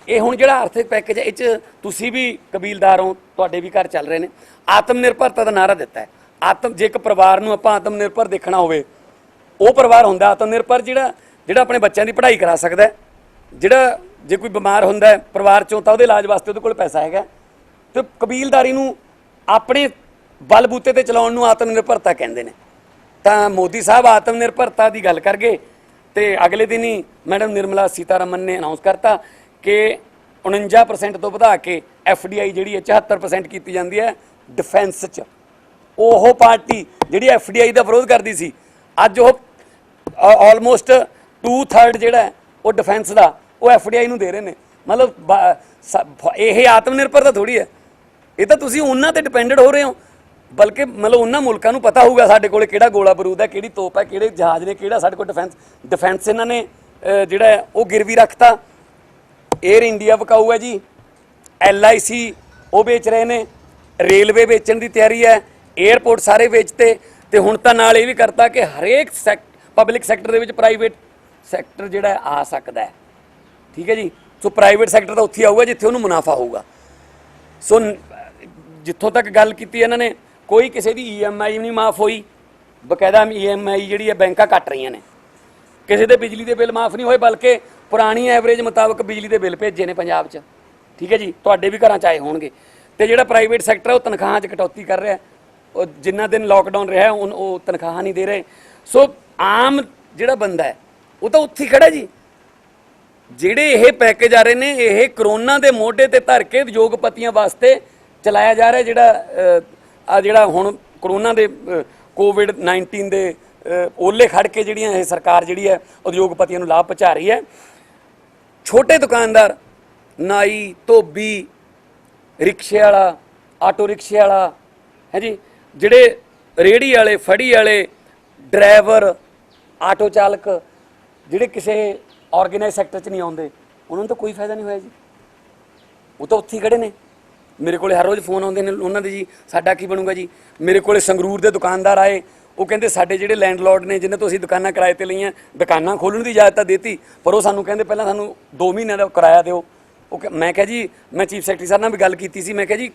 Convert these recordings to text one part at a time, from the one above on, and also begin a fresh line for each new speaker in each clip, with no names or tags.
ਇਹ ਹੁਣ ਜਿਹੜਾ ਆਰਥਿਕ ਪੈਕੇਜ ਹੈ ਇਹ 'ਚ ਤੁਸੀਂ ਵੀ ਕਬੀਲਦਾਰ ਹੋ, ਤੁਹਾਡੇ ਵੀ ਘਰ ਚੱਲ ਰਹੇ ਨੇ। ਆਤਮ ਨਿਰਭਰਤਾ ਦਾ ਨਾਰਾ ਦਿੱਤਾ ਹੈ। ਜੇ ਇੱਕ ਪਰਿਵਾਰ ਨੂੰ ਆਪਾਂ ਆਤਮ ਨਿਰਭਰ ਦੇਖਣਾ ਹੋਵੇ, ਉਹ ਪਰਿਵਾਰ ਹੁੰਦਾ ਆਤਮ ਨਿਰਭਰ ਜਿਹੜਾ ਆਪਣੇ ਬੱਚਿਆਂ ਦੀ ਪੜ੍ਹਾਈ ਕਰਾ ਸਕਦਾ ਹੈ, ਜਿਹੜਾ ਜੇ ਕੋਈ ਬਿਮਾਰ ਹੁੰਦਾ ਹੈ ਪਰਿਵਾਰ 'ਚੋਂ ਤਾਂ ਉਹਦੇ ਇਲਾਜ ਵਾਸਤੇ ਉਹਦੇ ਕੋਲ ਪੈਸਾ ਹੈਗਾ। ਤੇ ਕਬੀਲਦਾਰੀ ਨੂੰ ਆਪਣੇ ਬਲਬੂਤੇ ਤੇ ਚਲਾਉਣ ਨੂੰ ਆਤਮ ਨਿਰਭਰਤਾ ਕਹਿੰਦੇ ਨੇ। ਤਾਂ ਮੋਦੀ ਸਾਹਿਬ ਆਤਮ ਨਿਰਭਰਤਾ ਦੀ ਗੱਲ ਕਰ ਗਏ ਤੇ ਅਗਲੇ ਦਿਨ ਹੀ ਮੈਡਮ ਨਿਰਮਲਾ ਸੀਤਾਰਮਨ ਨੇ ਅਨਾਉਂਸ ਕਰਤਾ ਕਿ 49% ਤੋਂ ਵਧਾ ਕੇ FDI ਜਿਹੜੀ ਹੈ 74% ਕੀਤੀ ਜਾਂਦੀ ਹੈ ਡਿਫੈਂਸ 'ਚ। ਉਹ ਪਾਰਟੀ ਜਿਹੜੀ FDI ਦਾ ਵਿਰੋਧ ਕਰਦੀ ਸੀ, ਅੱਜ ਉਹ ਆਲਮੋਸਟ 2/3 ਜਿਹੜਾ ਉਹ ਡਿਫੈਂਸ ਦਾ ਉਹ FDI ਨੂੰ ਦੇ ਰਹੇ ਨੇ। ਮਤਲਬ ਇਹ ਆਤਮ ਨਿਰਭਰਤਾ ਥੋੜ੍ਹੀ ਹੈ, ਇਹ ਤਾਂ ਤੁਸੀਂ ਉਹਨਾਂ 'ਤੇ ਡਿਪੈਂਡਡ ਹੋ ਰਹੇ ਹੋ। ਬਲਕਿ ਮਤਲਬ ਉਹਨਾਂ ਮੁਲਕਾਂ ਨੂੰ ਪਤਾ ਹੋਊਗਾ ਸਾਡੇ ਕੋਲ ਕਿਹੜਾ ਗੋਲਾ ਬਰੂਦ ਹੈ, ਕਿਹੜੀ ਤੋਪ ਹੈ, ਕਿਹੜੇ ਜਹਾਜ਼ ਨੇ, ਕਿਹੜਾ ਸਾਡੇ ਕੋਲ ਡਿਫੈਂਸ ਇਹਨਾਂ ਨੇ ਜਿਹੜਾ ਉਹ ਗਿਰਵੀ ਰੱਖਤਾ। ਏਅਰ ਇੰਡੀਆ ਵਿਕਾਊ ਹੈ ਜੀ, LIC ਉਹ ਵੇਚ ਰਹੇ ਨੇ, ਰੇਲਵੇ ਵੇਚਣ ਦੀ ਤਿਆਰੀ ਹੈ, ਏਅਰਪੋਰਟ ਸਾਰੇ ਵੇਚਤੇ। ਤੇ ਹੁਣ ਤਾਂ ਨਾਲ ਇਹ ਵੀ ਕਰਤਾ ਕਿ ਹਰੇਕ ਪਬਲਿਕ ਸੈਕਟਰ ਦੇ ਵਿੱਚ ਪ੍ਰਾਈਵੇਟ ਸੈਕਟਰ ਜਿਹੜਾ ਆ ਸਕਦਾ ਹੈ। ਠੀਕ ਹੈ ਜੀ। ਸੋ ਪ੍ਰਾਈਵੇਟ ਸੈਕਟਰ ਤਾਂ ਉੱਥੇ ਆਊਗਾ ਜਿੱਥੇ ਉਹਨੂੰ ਮੁਨਾਫਾ ਹੋਊਗਾ। ਸੋ ਜਿੱਥੋਂ ਤੱਕ ਗੱਲ ਕੀਤੀ ਇਹਨਾਂ ਨੇ, ਕੋਈ ਕਿਸੇ ਦੀ EMI ਨਹੀਂ ਮਾफ़ ਹੋਈ, ਬਕਾਇਦਾ EMI ਜਿਹੜੀ ਹੈ ਬੈਂਕਾਂ ਕੱਟ ਰਹੀਆਂ ਨੇ। ਕਿਸੇ ਦੇ ਬਿਜਲੀ ਦੇ ਬਿੱਲ ਮਾफ़ ਨਹੀਂ ਹੋਏ, ਬਲਕਿ ਪੁਰਾਣੀ ਐਵਰੇਜ ਮੁਤਾਬਕ ਬਿਜਲੀ ਦੇ ਬਿੱਲ ਭੇਜੇ ਨੇ ਪੰਜਾਬ 'ਚ। ਠੀਕ ਹੈ ਜੀ, ਤੁਹਾਡੇ ਵੀ ਘਰਾਂ 'ਚ ਆਏ ਹੋਣਗੇ। ਤੇ ਜਿਹੜਾ ਪ੍ਰਾਈਵੇਟ ਸੈਕਟਰ ਹੈ ਉਹ ਤਨਖਾਹਾਂ 'ਚ ਕਟੌਤੀ ਕਰ ਰਿਹਾ, ਉਹ ਜਿੰਨਾ ਦਿਨ ਲਾਕਡਾਊਨ ਰਿਹਾ ਉਹ ਤਨਖਾਹਾਂ ਨਹੀਂ ਦੇ ਰਹੇ। ਸੋ ਆਮ ਜਿਹੜਾ ਬੰਦਾ ਹੈ ਉਹ ਤਾਂ ਉੱਥੇ ਹੀ ਖੜਾ ਜੀ। ਜਿਹੜੇ ਇਹ ਪੈਕੇਜ ਆ ਰਹੇ ਨੇ ਇਹ ਕਰੋਨਾ ਦੇ ਮੋਢੇ ਤੇ ਧਰ ਕੇ ਉਦਯੋਗਪਤੀਆਂ ਵਾਸਤੇ ਚਲਾਇਆ ਜਾ ਰਿਹਾ। ਜਿਹੜਾ ਹੁਣ ਕਰੋਨਾ ਦੇ COVID-19 ਦੇ ਓਲੇ ਖੜ ਕੇ ਜਿਹੜੀਆਂ ਇਹ ਸਰਕਾਰ ਜਿਹੜੀ ਹੈ ਉਦਯੋਗਪਤੀਆਂ ਨੂੰ ਲਾਭ ਪਹੁੰਚਾ ਰਹੀ ਹੈ। ਛੋਟੇ ਦੁਕਾਨਦਾਰ, ਨਾਈ, ਧੋਬੀ, ਰਿਕਸ਼ੇ ਵਾਲਾ, ਆਟੋ ਰਿਕਸ਼ੇ ਵਾਲਾ ਹੈ ਜੀ, ਜਿਹੜੇ ਰੇਹੜੀ ਵਾਲੇ, ਫੜੀ ਵਾਲੇ, ਡਰਾਈਵਰ, ਆਟੋ ਚਾਲਕ, ਜਿਹੜੇ ਕਿਸੇ ਆਰਗੇਨਾਈਜ਼ ਸੈਕਟਰ 'ਚ ਨਹੀਂ ਆਉਂਦੇ, ਉਹਨਾਂ ਨੂੰ ਤਾਂ ਕੋਈ ਫਾਇਦਾ ਨਹੀਂ ਹੋਇਆ ਜੀ। ਉਹ ਤਾਂ ਉੱਥੇ ਹੀ ਖੜੇ ਨੇ। ਮੇਰੇ ਕੋਲ ਹਰ ਰੋਜ਼ ਫੋਨ ਆਉਂਦੇ ਨੇ ਉਹਨਾਂ ਦੇ, ਜੀ ਸਾਡਾ ਕੀ ਬਣੂਗਾ ਜੀ। ਮੇਰੇ ਕੋਲ ਸੰਗਰੂਰ ਦੇ ਦੁਕਾਨਦਾਰ ਆਏ, ਉਹ ਕਹਿੰਦੇ ਸਾਡੇ ਜਿਹੜੇ ਲੈਂਡਲੋਰਡ ਨੇ ਜਿਨ੍ਹਾਂ ਤੋਂ ਅਸੀਂ ਦੁਕਾਨਾਂ ਕਿਰਾਏ 'ਤੇ ਲਈਆਂ, ਦੁਕਾਨਾਂ ਖੋਲ੍ਹਣ ਦੀ ਇਜਾਜ਼ਤ ਤਾਂ ਦਿੱਤੀ, ਪਰ ਉਹ ਸਾਨੂੰ ਕਹਿੰਦੇ ਪਹਿਲਾਂ ਸਾਨੂੰ 2 ਮਹੀਨਿਆਂ ਦਾ ਕਿਰਾਇਆ ਦਿਓ। ਮੈਂ ਕਿਹਾ ਜੀ, ਮੈਂ ਚੀਫ ਸੈਕਟਰੀ ਸਾਹਿਬ ਨਾਲ ਵੀ ਗੱਲ ਕੀਤੀ ਸੀ, ਮੈਂ ਕਿਹਾ ਜੀ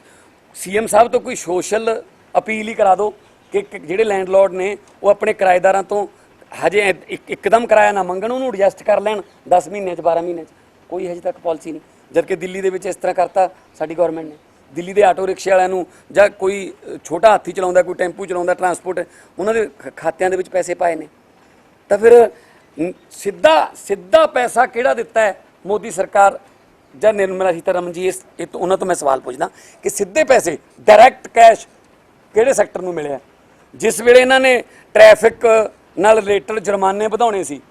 CM ਸਾਹਿਬ ਤੋਂ ਕੋਈ ਸੋਸ਼ਲ ਅਪੀਲ ਹੀ ਕਰਾ ਦਿਓ ਕਿ ਜਿਹੜੇ ਲੈਂਡਲੋਰਡ ਨੇ ਉਹ ਆਪਣੇ ਕਿਰਾਏਦਾਰਾਂ ਤੋਂ ਹਜੇ ਇੱਕਦਮ ਕਿਰਾਇਆ ਨਾ ਮੰਗਣ, ਉਹਨੂੰ ਐਡਜਸਟ ਕਰ ਲੈਣ 10 ਮਹੀਨਿਆਂ 'ਚ, 12 ਮਹੀਨਿਆਂ 'ਚ। ਕੋਈ ਹਜੇ ਤੱਕ ਪਾਲਿਸੀ ਨਹੀਂ। ਜਦਕਿ ਦਿੱਲੀ ਦੇ ਵਿੱਚ ਇਸ ਤਰ੍ਹਾਂ ਕਰਤਾ ਸਾਡੀ ਗੌਰਮੈਂਟ ਨੇ। ਦਿੱਲੀ ਦੇ ਆਟੋ ਰਿਕਸ਼ੇ ਵਾਲਿਆਂ ਨੂੰ ਜਾਂ ਕੋਈ ਛੋਟਾ ਹਾਥੀ ਚਲਾਉਂਦਾ, ਕੋਈ ਟੈਂਪੂ ਚਲਾਉਂਦਾ, ਟਰਾਂਸਪੋਰਟ, ਉਹਨਾਂ ਦੇ ਖਾਤਿਆਂ ਦੇ ਵਿੱਚ ਪੈਸੇ ਪਾਏ ਨੇ। ਤਾਂ ਫਿਰ ਸਿੱਧਾ ਪੈਸਾ ਕਿਹੜਾ ਦਿੱਤਾ ਹੈ ਮੋਦੀ ਸਰਕਾਰ ਜਾਂ ਨਿਰਮਲਾ ਸੀਤਾਰਮਨ ਜੀ? ਉਹਨਾਂ ਤੋਂ ਮੈਂ ਸਵਾਲ ਪੁੱਛਦਾ ਕਿ ਸਿੱਧੇ ਪੈਸੇ, ਡਾਇਰੈਕਟ ਕੈਸ਼ ਕਿਹੜੇ ਸੈਕਟਰ ਨੂੰ ਮਿਲਿਆ? ਜਿਸ ਵੇਲੇ ਇਹਨਾਂ ਨੇ ਟ੍ਰੈਫਿਕ ਨਾਲ ਰਿਲੇਟਡ ਜੁਰਮਾਨੇ ਵਧਾਉਣੇ ਸੀ,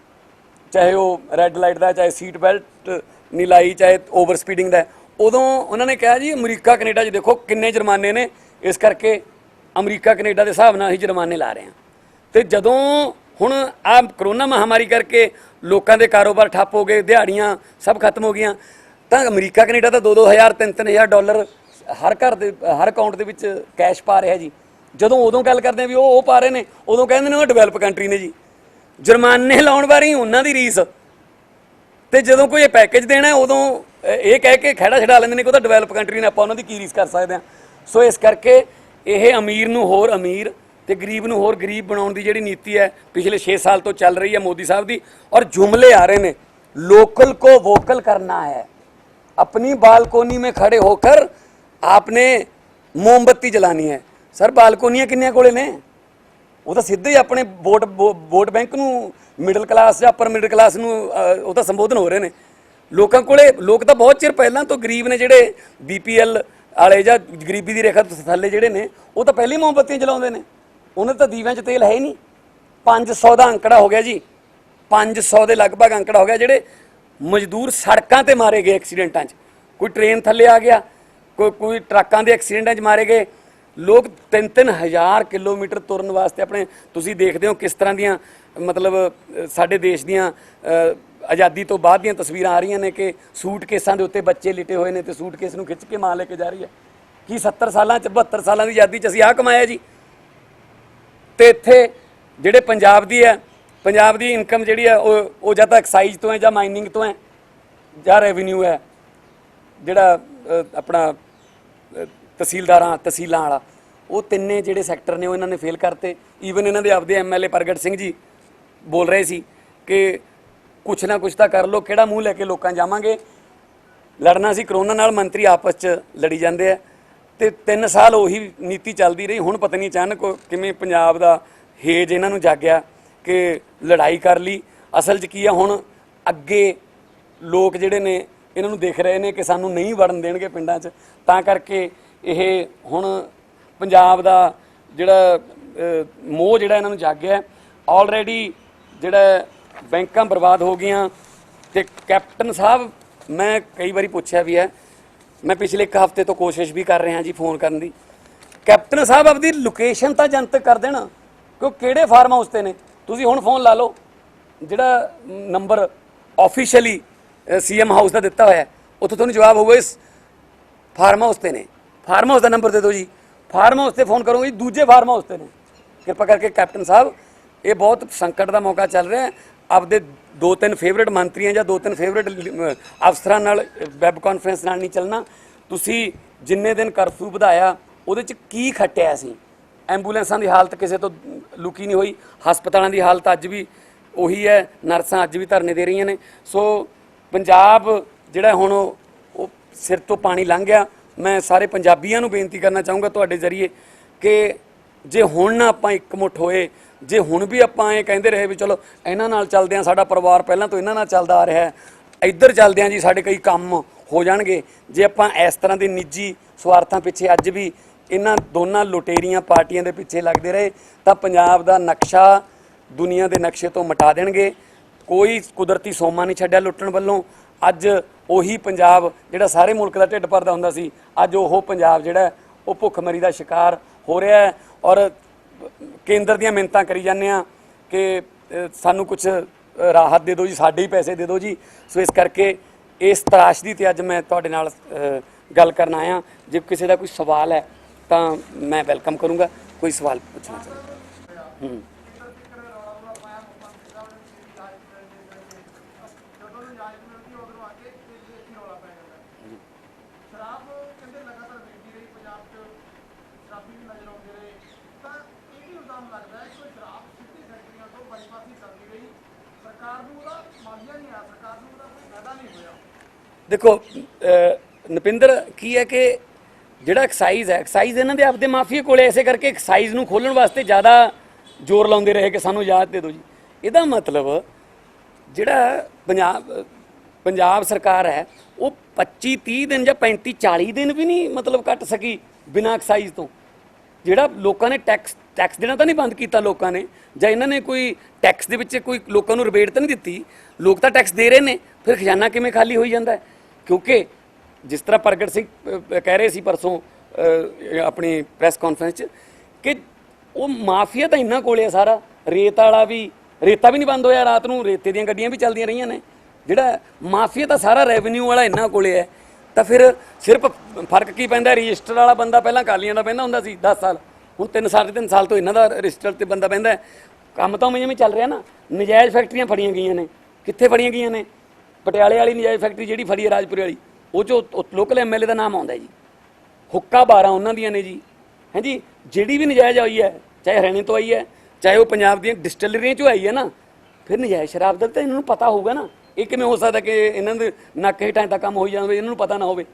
ਚਾਹੇ ਉਹ ਰੈੱਡ ਲਾਈਟ ਦਾ, ਚਾਹੇ ਸੀਟ ਬੈਲਟ ਨਹੀਂ ਲਾਈ, ਚਾਹੇ ਓਵਰ ਸਪੀਡਿੰਗ ਦਾ, ਉਦੋਂ ਉਹਨਾਂ ਨੇ ਕਿਹਾ ਜੀ ਅਮਰੀਕਾ ਕੈਨੇਡਾ 'ਚ ਦੇਖੋ ਕਿੰਨੇ ਜੁਰਮਾਨੇ ਨੇ, ਇਸ ਕਰਕੇ ਅਮਰੀਕਾ ਕੈਨੇਡਾ ਦੇ ਹਿਸਾਬ ਨਾਲ ਅਸੀਂ ਜੁਰਮਾਨੇ ਲਾ ਰਹੇ ਹਾਂ। ਤੇ ਜਦੋਂ ਹੁਣ ਆਹ ਕਰੋਨਾ ਮਹਾਮਾਰੀ ਕਰਕੇ ਲੋਕਾਂ ਦੇ ਕਾਰੋਬਾਰ ਠੱਪ ਹੋ ਗਏ, ਦਿਹਾੜੀਆਂ ਸਭ ਖਤਮ ਹੋ ਗਈਆਂ, ਤਾਂ ਅਮਰੀਕਾ ਕੈਨੇਡਾ ਤਾਂ 2-2 ਹਜ਼ਾਰ, 3-3 ਹਜ਼ਾਰ ਡਾਲਰ ਹਰ ਘਰ ਦੇ ਹਰ ਅਕਾਊਂਟ ਦੇ ਵਿੱਚ ਕੈਸ਼ ਪਾ ਰਿਹਾ ਜੀ। ਜਦੋਂ ਉਦੋਂ ਗੱਲ ਕਰਦੇ ਵੀ ਉਹ ਪਾ ਰਹੇ ਨੇ, ਉਦੋਂ ਕਹਿੰਦੇ ਨੇ ਉਹ ਡਿਵੈਲਪ ਕੰਟਰੀ ਨੇ ਜੀ। ਜੁਰਮਾਨੇ ਲਾਉਣ ਬਾਰੇ ਉਹਨਾਂ ਦੀ ਰੀਸ, ਤੇ ਜਦੋਂ ਕੋਈ ਇਹ ਪੈਕੇਜ ਦੇਣਾ ਉਦੋਂ ਇਹ ਕਹਿ ਕੇ ਖਹਿੜਾ ਛਡਾ ਲੈਂਦੇ ਨੇ ਕਿ ਉਹ ਤਾਂ ਡਿਵੈਲਪ ਕੰਟਰੀ ਨੇ, ਆਪਾਂ ਉਹਨਾਂ ਦੀ ਕੀ ਰੀਸ ਕਰ ਸਕਦੇ ਹਾਂ। ਸੋ ਇਸ ਕਰਕੇ ਇਹ ਅਮੀਰ ਨੂੰ ਹੋਰ ਅਮੀਰ ਤੇ ਗਰੀਬ ਨੂੰ ਹੋਰ ਗਰੀਬ ਬਣਾਉਣ ਦੀ ਜਿਹੜੀ ਨੀਤੀ ਹੈ ਪਿਛਲੇ 6 ਸਾਲ ਤੋਂ ਚੱਲ ਰਹੀ ਹੈ ਮੋਦੀ ਸਾਹਿਬ ਦੀ। ਔਰ जुमले आ रहे हैं, लोकल को वोकल करना है, अपनी बालकोनी में खड़े होकर आपने मोमबत्ती जलानी है। सर बालकोनियां किन्नियां कोले ने? वो तो सीधे ही अपने वोट बैंक नूं मिडल क्लास या अपर मिडल क्लास नूं वो तो संबोधन हो रहे हैं। लोगों कोले लोग तो बहुत चिर पहलां तो गरीब ने जिहड़े BPL वाले जां गरीबी दी रेखा तो थल्ले जिहड़े ने वो तो पहले ही मोमबत्तियां जलाउंदे ने, उन्हें तो दीव्यां 'च तेल है ही नहीं। 500 का अंकड़ा हो गया जी, 500 के लगभग अंकड़ा हो गया जिहड़े मजदूर सड़कों पर मारे गए एक्सीडेंटां 'च। कोई ट्रेन थल्ले आ गया, कोई ट्रकों के एक्सीडेंटां 'च मारे गए। लोग 3-3 हज़ार किलोमीटर तुरन वास्ते अपने, तुसीं देखदे हो किस तरह दियां मतलब साडे देश दियां आज़ादी तो बाद दियां तस्वीरां आ रही ने कि सूट केसां दे उत्ते बच्चे लिटे हुए ने ते सूट केस नूं खिच के मां लेके जा रही है। कि 70 सालां 72 सालां दी आज़ादी 'च असीं आ कमाया जी। ते इत्थे जिहड़े पंजाब दी है, पंजाब दी इनकम जिहड़ी है वो जां तां एक्साइज तो है, जां माइनिंग तो है, जां रेवन्यू है। ਜਿਹੜਾ ਆਪਣਾ ਤਹਿਸੀਲਦਾਰਾਂ ਤਹਿਸੀਲਾਂ ਵਾਲਾ, ਉਹ ਤਿੰਨੇ ਜਿਹੜੇ ਸੈਕਟਰ ਨੇ ਉਹ ਇਹਨਾਂ ਨੇ ਫੇਲ ਕਰਤੇ। ਈਵਨ ਇਹਨਾਂ ਦੇ ਆਪਦੇ ਐਮਐਲਏ ਪ੍ਰਗਟ ਸਿੰਘ ਜੀ ਬੋਲ ਰਹੇ ਸੀ ਕਿ ਕੁਛ ਨਾ ਕੁਛ ਤਾਂ ਕਰ ਲਓ, ਕਿਹੜਾ ਮੂੰਹ ਲੈ ਕੇ ਲੋਕਾਂ ਜਾਵਾਂਗੇ। ਲੜਨਾ ਸੀ ਕਰੋਨਾ ਨਾਲ, ਮੰਤਰੀ ਆਪਸ 'ਚ ਲੜੀ ਜਾਂਦੇ ਆ ਤੇ 3 ਸਾਲ ਉਹੀ ਨੀਤੀ ਚੱਲਦੀ ਰਹੀ। ਹੁਣ ਪਤਾ ਨਹੀਂ ਅਚਾਨਕ ਕਿਵੇਂ ਪੰਜਾਬ ਦਾ ਹੇਜ ਇਹਨਾਂ ਨੂੰ ਜਾਗਿਆ ਕਿ ਲੜਾਈ ਕਰ ਲਈ। ਅਸਲ 'ਚ ਕੀ ਆ, ਹੁਣ ਅੱਗੇ ਲੋਕ ਜਿਹੜੇ ਨੇ ਇਹਨਾਂ ਨੂੰ ਦੇਖ ਰਹੇ ਨੇ ਕਿ ਸਾਨੂੰ ਨਹੀਂ ਵੜਨ ਦੇਣਗੇ ਪਿੰਡਾਂ 'ਚ, ਤਾਂ ਕਰਕੇ ਇਹ ਹੁਣ ਪੰਜਾਬ ਦਾ ਜਿਹੜਾ ਮੋਹ ਜਿਹੜਾ ਇਹਨਾਂ ਨੂੰ ਜਾਗਿਆ। ਆਲਰੇਡੀ ਜਿਹੜਾ ਬੈਂਕਾਂ ਬਰਬਾਦ ਹੋ ਗਈਆਂ ਤੇ ਕੈਪਟਨ ਸਾਹਿਬ, ਮੈਂ ਕਈ ਵਾਰੀ ਪੁੱਛਿਆ ਵੀ ਹੈ, ਮੈਂ ਪਿਛਲੇ 1 ਹਫ਼ਤੇ ਤੋਂ ਕੋਸ਼ਿਸ਼ ਵੀ ਕਰ ਰਿਹਾ ਜੀ ਫੋਨ ਕਰਨ ਦੀ। ਕੈਪਟਨ ਸਾਹਿਬ ਆਪਦੀ ਲੋਕੇਸ਼ਨ ਤਾਂ ਜਨਤਕ ਕਰ ਦੇਣਾ ਕਿ ਉਹ ਕਿਹੜੇ ਫਾਰਮ ਹਾਊਸ ਤੇ ਨੇ। ਤੁਸੀਂ ਹੁਣ ਫੋਨ ਲਾ ਲਓ, ਜਿਹੜਾ ਨੰਬਰ ਆਫੀਸ਼ੀਅਲੀ ਸੀਐਮ ਹਾਊਸ ਦਾ ਦਿੱਤਾ ਹੋਇਆ, ਉੱਥੋਂ ਤੁਹਾਨੂੰ ਜਵਾਬ ਹੋਊਗਾ ਇਸ ਫਾਰਮ ਹਾਊਸ ਤੇ ਨੇ। ਫਾਰਮ ਹਾਊਸ ਦਾ ਨੰਬਰ ਦੇ ਦਿਓ ਜੀ, ਫਾਰਮ ਹਾਊਸ ਤੇ ਫੋਨ ਕਰੋਗੇ ਜੀ, ਦੂਜੇ ਫਾਰਮ ਹਾਊਸ ਤੇ ਨੇ। ਕਿਰਪਾ ਕਰਕੇ ਕੈਪਟਨ ਸਾਹਿਬ, ਇਹ ਬਹੁਤ ਸੰਕਟ ਦਾ ਮੌਕਾ ਚੱਲ ਰਿਹਾ। ਆਪਦੇ 2-3 ਫੇਵਰੇਟ ਮੰਤਰੀਆਂ ਜਾਂ 2-3 ਫੇਵਰੇਟ ਅਫਸਰਾਂ ਨਾਲ ਵੈਬ ਕਾਨਫਰੰਸ ਨਾਲ ਨਹੀਂ ਚੱਲਣਾ। ਤੁਸੀਂ ਜਿੰਨੇ ਦਿਨ ਕਰਫਿਊ ਵਧਾਇਆ ਉਹਦੇ 'ਚ ਕੀ ਖੱਟਿਆ ਸੀ? ਐਂਬੂਲੈਂਸਾਂ ਦੀ ਹਾਲਤ ਕਿਸੇ ਤੋਂ ਲੁਕੀ ਨਹੀਂ ਹੋਈ, ਹਸਪਤਾਲਾਂ ਦੀ ਹਾਲਤ ਅੱਜ ਵੀ ਉਹੀ ਹੈ, ਨਰਸਾਂ ਅੱਜ ਵੀ ਧਰਨੇ ਦੇ ਰਹੀਆਂ ਨੇ। ਸੋ ਪੰਜਾਬ ਜਿਹੜਾ ਹੁਣ ਉਹ ਸਿਰ ਤੋਂ ਪਾਣੀ ਲੰਘ ਗਿਆ। ਮੈਂ ਸਾਰੇ ਪੰਜਾਬੀਆਂ ਨੂੰ ਬੇਨਤੀ ਕਰਨਾ ਚਾਹੂੰਗਾ ਤੁਹਾਡੇ ਜ਼ਰੀਏ ਕਿ ਜੇ ਹੁਣ ਨਾ ਆਪਾਂ ਇਕਮੁੱਠ ਹੋਏ, ਜੇ ਹੁਣ ਵੀ ਆਪਾਂ ਇਹ ਕਹਿੰਦੇ ਰਹੇ ਵੀ ਚਲੋ ਇਹਨਾਂ ਨਾਲ ਚੱਲਦੇ ਹਾਂ, ਸਾਡਾ ਪਰਿਵਾਰ ਪਹਿਲਾਂ ਤੋਂ ਇਹਨਾਂ ਨਾਲ ਚੱਲਦਾ ਆ ਰਿਹਾ ਹੈ, ਇੱਧਰ ਚੱਲਦੇ ਹਾਂ ਜੀ ਸਾਡੇ ਕਈ ਕੰਮ ਹੋ ਜਾਣਗੇ, ਜੇ ਆਪਾਂ ਇਸ ਤਰ੍ਹਾਂ ਦੇ ਨਿੱਜੀ ਸਵਾਰਥਾਂ ਪਿੱਛੇ ਅੱਜ ਵੀ ਇਹਨਾਂ ਦੋਨਾਂ ਲੁਟੇਰੀਆਂ ਪਾਰਟੀਆਂ ਦੇ ਪਿੱਛੇ ਲੱਗਦੇ ਰਹੇ, ਤਾਂ ਪੰਜਾਬ ਦਾ ਨਕਸ਼ਾ ਦੁਨੀਆ ਦੇ ਨਕਸ਼ੇ ਤੋਂ ਮਿਟਾ ਦੇਣਗੇ। ਕੋਈ ਕੁਦਰਤੀ ਸੋਮਾ ਨਹੀਂ ਛੱਡਿਆ ਲੁੱਟਣ ਵੱਲੋਂ। ਅੱਜ ਉਹੀ ਪੰਜਾਬ ਜਿਹੜਾ ਸਾਰੇ ਮੁਲਕ ਦਾ ਢਿੱਡ ਭਰਦਾ ਹੁੰਦਾ ਸੀ, ਅੱਜ ਉਹ ਪੰਜਾਬ ਜਿਹੜਾ ਉਹ ਭੁੱਖਮਰੀ ਦਾ ਸ਼ਿਕਾਰ ਹੋ ਰਿਹਾ ਹੈ। ਔਰ ਕੇਂਦਰ ਦੀਆਂ ਮਿੰਨਤਾਂ ਕਰੀ ਜਾਂਦੇ ਆ ਕਿ ਸਾਨੂੰ ਕੁਝ ਰਾਹਤ ਦੇ ਦਿਓ ਜੀ, ਸਾਡੇ ਹੀ ਪੈਸੇ ਦੇ ਦਿਓ ਜੀ। ਸੋ ਇਸ ਕਰਕੇ ਇਸ ਤਰਾਸ਼ਦੀ ਤੇ ਅੱਜ ਮੈਂ ਤੁਹਾਡੇ ਨਾਲ ਗੱਲ ਕਰਨ ਆਇਆ। ਜੇ ਕਿਸੇ ਦਾ ਕੋਈ ਸਵਾਲ ਹੈ ਤਾਂ ਮੈਂ ਵੈਲਕਮ ਕਰੂੰਗਾ। ਕੋਈ ਸਵਾਲ ਪੁੱਛਣਾ ਚਾਹੁੰਦਾ? देखो नपिंदर की है कि ਜਿਹੜਾ ਐਕਸਾਈਜ਼ ਹੈ, ਐਕਸਾਈਜ਼ ਇਹਨਾਂ ਦੇ ਆਪਦੇ ਮਾਫੀਏ ਕੋਲੇ, ਇਸੇ ਕਰਕੇ ਐਕਸਾਈਜ਼ ਨੂੰ ਖੋਲ੍ਹਣ ਵਾਸਤੇ ਜ਼ਿਆਦਾ ਜ਼ੋਰ ਲਾਉਂਦੇ ਰਹੇ ਕਿ ਸਾਨੂੰ ਇਜਾਜ਼ਤ ਦੇ ਦਿਓ ਜੀ। ਇਹਦਾ ਮਤਲਬ ਜਿਹੜਾ ਪੰਜਾਬ ਸਰਕਾਰ ਹੈ ਉਹ 25-30 ਦਿਨ ਜਾਂ 35-40 ਦਿਨ ਵੀ ਨਹੀਂ ਮਤਲਬ ਕੱਟ ਸਕੀ ਬਿਨਾਂ ਐਕਸਾਈਜ਼ ਤੋਂ। ਜਿਹੜਾ ਲੋਕਾਂ ਨੇ ਟੈਕਸ ਦੇਣਾ ਤਾਂ ਨਹੀਂ ਬੰਦ ਕੀਤਾ ਲੋਕਾਂ ਨੇ, ਜਾਂ ਇਹਨਾਂ ਨੇ ਕੋਈ ਟੈਕਸ ਦੇ ਵਿੱਚ ਕੋਈ ਲੋਕਾਂ ਨੂੰ ਰਿਬੇਟ ਤਾਂ ਨਹੀਂ ਦਿੱਤੀ। ਲੋਕ ਤਾਂ ਟੈਕਸ ਦੇ ਰਹੇ ਨੇ, ਫਿਰ ਖਜ਼ਾਨਾ ਕਿਵੇਂ ਖਾਲੀ ਹੋਈ ਜਾਂਦਾ ਹੈ? ਕਿਉਂਕਿ ਜਿਸ ਤਰ੍ਹਾਂ ਪ੍ਰਗਟ ਸਿੰਘ ਕਹਿ ਰਹੇ ਸੀ ਪਰਸੋਂ ਆਪਣੀ ਪ੍ਰੈਸ ਕਾਨਫਰੰਸ 'ਚ ਕਿ ਉਹ ਮਾਫੀਆ ਤਾਂ ਇਹਨਾਂ ਕੋਲੇ ਆ ਸਾਰਾ। ਰੇਤ ਵਾਲਾ ਵੀ, ਰੇਤਾ ਵੀ ਨਹੀਂ ਬੰਦ ਹੋਇਆ ਰਾਤ ਨੂੰ, ਰੇਤੇ ਦੀਆਂ ਗੱਡੀਆਂ ਵੀ ਚੱਲਦੀਆਂ ਰਹੀਆਂ ਨੇ। ਜਿਹੜਾ ਮਾਫੀਆ ਤਾਂ ਸਾਰਾ ਰੈਵਨਿਊ ਵਾਲਾ ਇਹਨਾਂ ਕੋਲੇ ਹੈ। ਤਾਂ ਫਿਰ ਸਿਰਫ ਫਰਕ ਕੀ ਪੈਂਦਾ? ਰਜਿਸਟਰ ਵਾਲਾ ਬੰਦਾ ਪਹਿਲਾਂ ਅਕਾਲੀਆਂ ਦਾ ਪੈਂਦਾ ਹੁੰਦਾ ਸੀ 10 ਸਾਲ, ਹੁਣ 3 ਸਾਲ ਤੋਂ ਇਹਨਾਂ ਦਾ ਰਜਿਸਟਰ ਤੇ ਬੰਦਾ ਪੈਂਦਾ। ਕੰਮ ਤਾਂ ਉਵੇਂ ਜਿਵੇਂ ਚੱਲ ਰਿਹਾ ਨਾ। ਨਜਾਇਜ਼ ਫੈਕਟਰੀਆਂ ਫੜੀਆਂ ਗਈਆਂ ਨੇ। ਕਿੱਥੇ ਫੜੀਆਂ ਗਈਆਂ ਨੇ? ਪਟਿਆਲੇ ਵਾਲੀ ਨਜਾਇਜ਼ ਫੈਕਟਰੀ ਜਿਹੜੀ ਫੜੀ ਹੈ ਰਾਜਪੁਰੇ ਵਾਲੀ, ਉਹ 'ਚੋਂ ਲੋਕਲ ਐਮਐਲਏ ਦਾ ਨਾਮ ਆਉਂਦਾ ਜੀ। ਹੁੱਕਾ 12 ਉਹਨਾਂ ਦੀਆਂ ਨੇ ਜੀ। ਹੈ ਜੀ, ਜਿਹੜੀ ਵੀ ਨਜਾਇਜ਼ ਆਈ ਹੈ, ਚਾਹੇ ਹਰਿਆਣੇ ਤੋਂ ਆਈ ਹੈ, ਚਾਹੇ ਉਹ ਪੰਜਾਬ ਦੀਆਂ ਡਿਸਟਿਲਰੀਆਂ 'ਚੋਂ ਆਈ ਹੈ ਨਾ, ਫਿਰ ਨਜਾਇਜ਼ ਸ਼ਰਾਬ ਦਾ ਤਾਂ ਇਹਨਾਂ ਨੂੰ ਪਤਾ ਹੋਊਗਾ ਨਾ। ਇਹ ਕਿਵੇਂ ਹੋ ਸਕਦਾ ਕਿ ਇਹਨਾਂ ਦੇ ਨੱਕ ਹੇਠਾਂ ਦਾ ਕੰਮ ਹੋਈ ਜਾਵੇ, ਇਹਨਾਂ ਨੂੰ ਪਤਾ ਨਾ ਹੋਵੇ?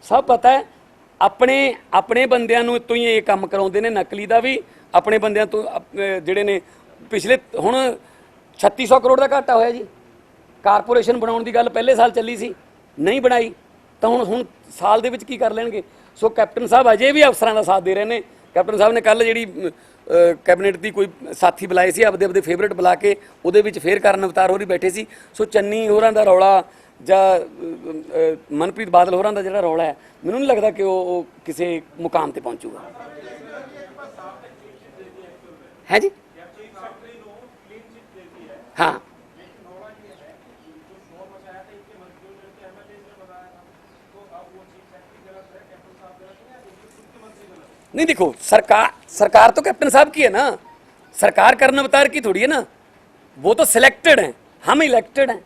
ਸਭ ਪਤਾ ਹੈ। ਆਪਣੇ ਬੰਦਿਆਂ ਨੂੰ ਤੋਂ ਹੀ ਇਹ ਕੰਮ ਕਰਾਉਂਦੇ ਨੇ, ਨਕਲੀ ਦਾ ਵੀ ਆਪਣੇ ਬੰਦਿਆਂ ਤੋਂ। ਜਿਹੜੇ ਨੇ ਪਿਛਲੇ ਹੁਣ 3600 ਕਰੋੜ ਦਾ ਘਾਟਾ ਹੋਇਆ ਜੀ। ਕਾਰਪੋਰੇਸ਼ਨ ਬਣਾਉਣ ਦੀ ਗੱਲ ਪਹਿਲੇ ਸਾਲ ਚੱਲੀ ਸੀ, ਨਹੀਂ ਬਣਾਈ, ਤਾਂ ਹੁਣ ਸਾਲ ਦੇ ਵਿੱਚ ਕੀ ਕਰ ਲੈਣਗੇ? ਸੋ ਕੈਪਟਨ ਸਾਹਿਬ ਅਜੇ ਵੀ ਅਫਸਰਾਂ ਦਾ ਸਾਥ ਦੇ ਰਹੇ ਨੇ। ਕੈਪਟਨ ਸਾਹਿਬ ਨੇ ਕੱਲ੍ਹ ਜਿਹੜੀ ਕੈਬਨਿਟ ਦੀ ਕੋਈ ਸਾਥੀ ਬੁਲਾਏ ਸੀ, ਆਪਦੇ ਫੇਵਰੇਟ ਬੁਲਾ ਕੇ ਉਹਦੇ ਵਿੱਚ ਫੇਰ ਕਰਨ ਅਵਤਾਰ ਹੋਰੀ ਬੈਠੇ ਸੀ। ਸੋ ਚੰਨੀ ਹੋਰਾਂ ਦਾ ਰੌਲਾ ਜਾਂ ਮਨਪ੍ਰੀਤ ਬਾਦਲ ਹੋਰਾਂ ਦਾ ਜਿਹੜਾ ਰੌਲਾ ਹੈ, ਮੈਨੂੰ ਨਹੀਂ ਲੱਗਦਾ ਕਿ ਉਹ ਕਿਸੇ ਮੁਕਾਮ ਤੇ ਪਹੁੰਚੂਗਾ। ਹੈ ਜੀ, ਹਾਂ नहीं। देखो सरकार तो कैप्टन साहब की है ना, सरकार करण अवतार की थोड़ी है ना। वो तो सिलेक्टेड हैं, हम इलेक्टेड हैं।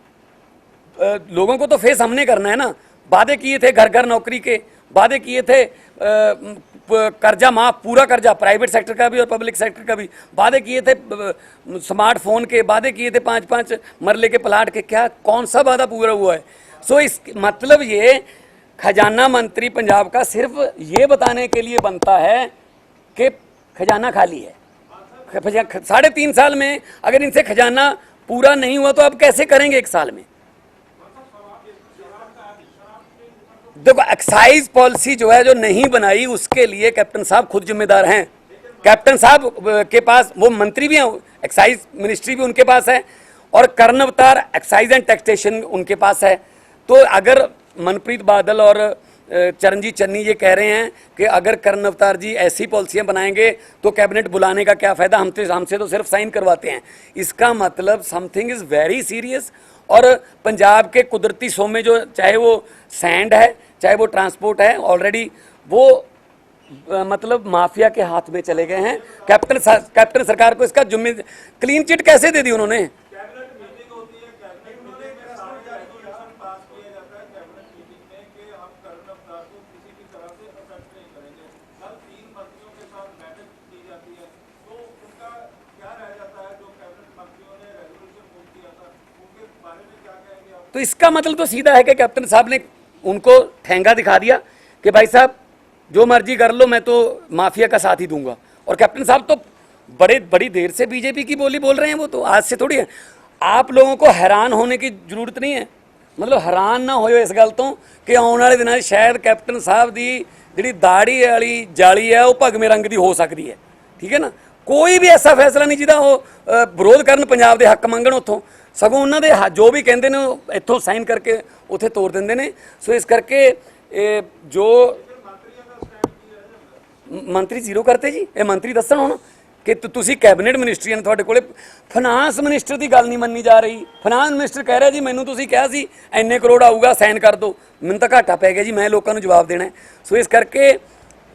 लोगों को तो फेस हमने करना है ना। वादे किए थे घर घर नौकरी के, वादे किए थे कर्जा माफ, पूरा कर्जा प्राइवेट सेक्टर का भी और पब्लिक सेक्टर का भी, वादे किए थे स्मार्टफोन के, वादे किए थे 5-5 मरले के प्लाट के। क्या कौन सा वादा पूरा हुआ है? सो इस मतलब ये खजाना मंत्री पंजाब का सिर्फ ये बताने के लिए बनता है कि खजाना खाली है। 3.5 साल में अगर इनसे खजाना पूरा नहीं हुआ तो अब कैसे करेंगे 1 साल में? देखो एक्साइज पॉलिसी जो है जो नहीं बनाई उसके लिए कैप्टन साहब खुद जिम्मेदार हैं। कैप्टन साहब के पास वो मंत्री भी हैं, एक्साइज मिनिस्ट्री भी उनके पास है और कर्णवतार एक्साइज एंड टैक्सेशन उनके पास है। तो अगर मनप्रीत बादल और चरणजीत चन्नी ये कह रहे हैं कि अगर कर्णवतार जी ऐसी पॉलिसियां बनाएंगे तो कैबिनेट बुलाने का क्या फ़ायदा, हमसे तो सिर्फ साइन करवाते हैं, इसका मतलब समथिंग इज़ वेरी सीरियस। और पंजाब के कुदरती सोमे जो चाहे वो सैंड है चाहे वो ट्रांसपोर्ट है, ऑलरेडी वो मतलब माफिया के हाथ में चले गए हैं। कैप्टन सरकार को इसका जिम्मे क्लीन चिट कैसे दे दी उन्होंने? तो इसका मतलब तो सीधा है कि कैप्टन साहब ने उनको ठेंगा दिखा दिया कि भाई साहब जो मर्जी कर लो, मैं तो माफिया का साथ ही दूंगा। और कैप्टन साहब तो बड़ी देर से बीजेपी की बोली बोल रहे हैं, वो तो आज से थोड़ी है। आप लोगों को हैरान होने की जरूरत नहीं है, मतलब हैरान ना होयो इस गल तो कि आने वाले दिनों शायद कैप्टन साहब की जी दाड़ी वाली जाली है वो भगवे रंग की हो सकती है, ठीक है ना। कोई भी ऐसा फैसला नहीं जिहदा वो विरोध करन, पंजाब के हक मंगण उत्थों, सगों उन्होंने जो भी कहते हैं इत्थों साइन करके उत्थे तोड़ देंगे ने। सो इस करके जो मंत्री जीरो करते जी, ये मंत्री दसन हुण कि तुसी कैबिनेट मिनिस्ट्री ने तुहाडे कोले फाइनांस मिनिस्टर की गल नहीं मन्नी जा रही। फाइनांस मिनिस्टर कह रहा जी मैनू तुसी कहा सी इन्ने करोड़ आऊगा साइन कर दो, मैनू तो घाटा पै गया जी, मैं लोगों को जवाब देना है। सो इस करके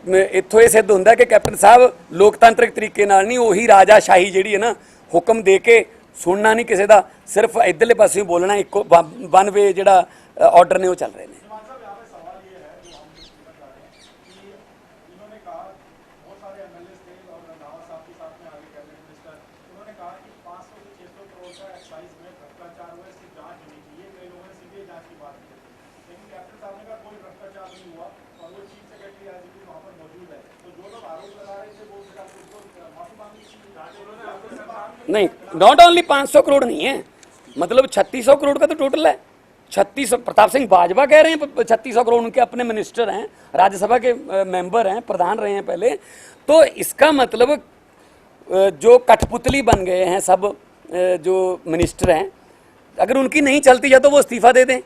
इत्थों ये सिद्ध होंदा कि कैप्टन साहब लोकतांत्रिक तरीके नाल नहीं, उही राजाशाही जिहड़ी है ना, हुक्म दे के सुनना नहीं किसी का, सिर्फ इधरले पासे बोलना, एक वन वे जिहड़ा ऑर्डर ने वो चल रहे हैं। नहीं, नॉट ओनली 500 करोड़ नहीं है, मतलब 3600 करोड़ का तो टोटल है। 3600 प्रताप सिंह बाजवा कह रहे हैं 3600 करोड़, उनके अपने मिनिस्टर हैं, राज्यसभा के मेंबर हैं, प्रधान रहे हैं पहले। तो इसका मतलब जो कठपुतली बन गए हैं सब जो मिनिस्टर हैं, अगर उनकी नहीं चलती या तो वो इस्तीफ़ा दे दें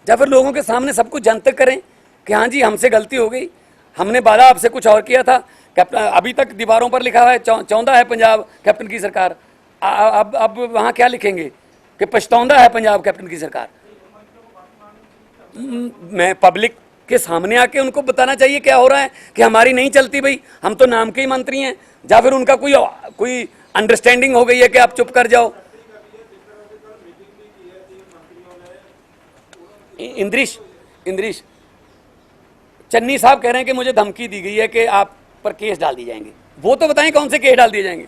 या फिर लोगों के सामने सब कुछ जनतक करें कि हाँ जी हमसे गलती हो गई, हमने वादा आपसे कुछ और किया था। कैप्टन अभी तक दीवारों पर लिखा हुआ है चाहता है पंजाब कैप्टन की सरकार, अब वहाँ क्या लिखेंगे कि पछताउंदा है पंजाब कैप्टन की सरकार। मैं पब्लिक के सामने आके उनको बताना चाहिए क्या हो रहा है कि हमारी नहीं चलती भाई, हम तो नाम के ही मंत्री हैं, या फिर उनका कोई अंडरस्टैंडिंग हो गई है कि आप चुप कर जाओ। इंद्रिश चन्नी साहब कह रहे हैं कि मुझे धमकी दी गई है कि आप पर केस डाल दिए जाएंगे। वो तो बताएं कौन से केस डाल दिए जाएंगे,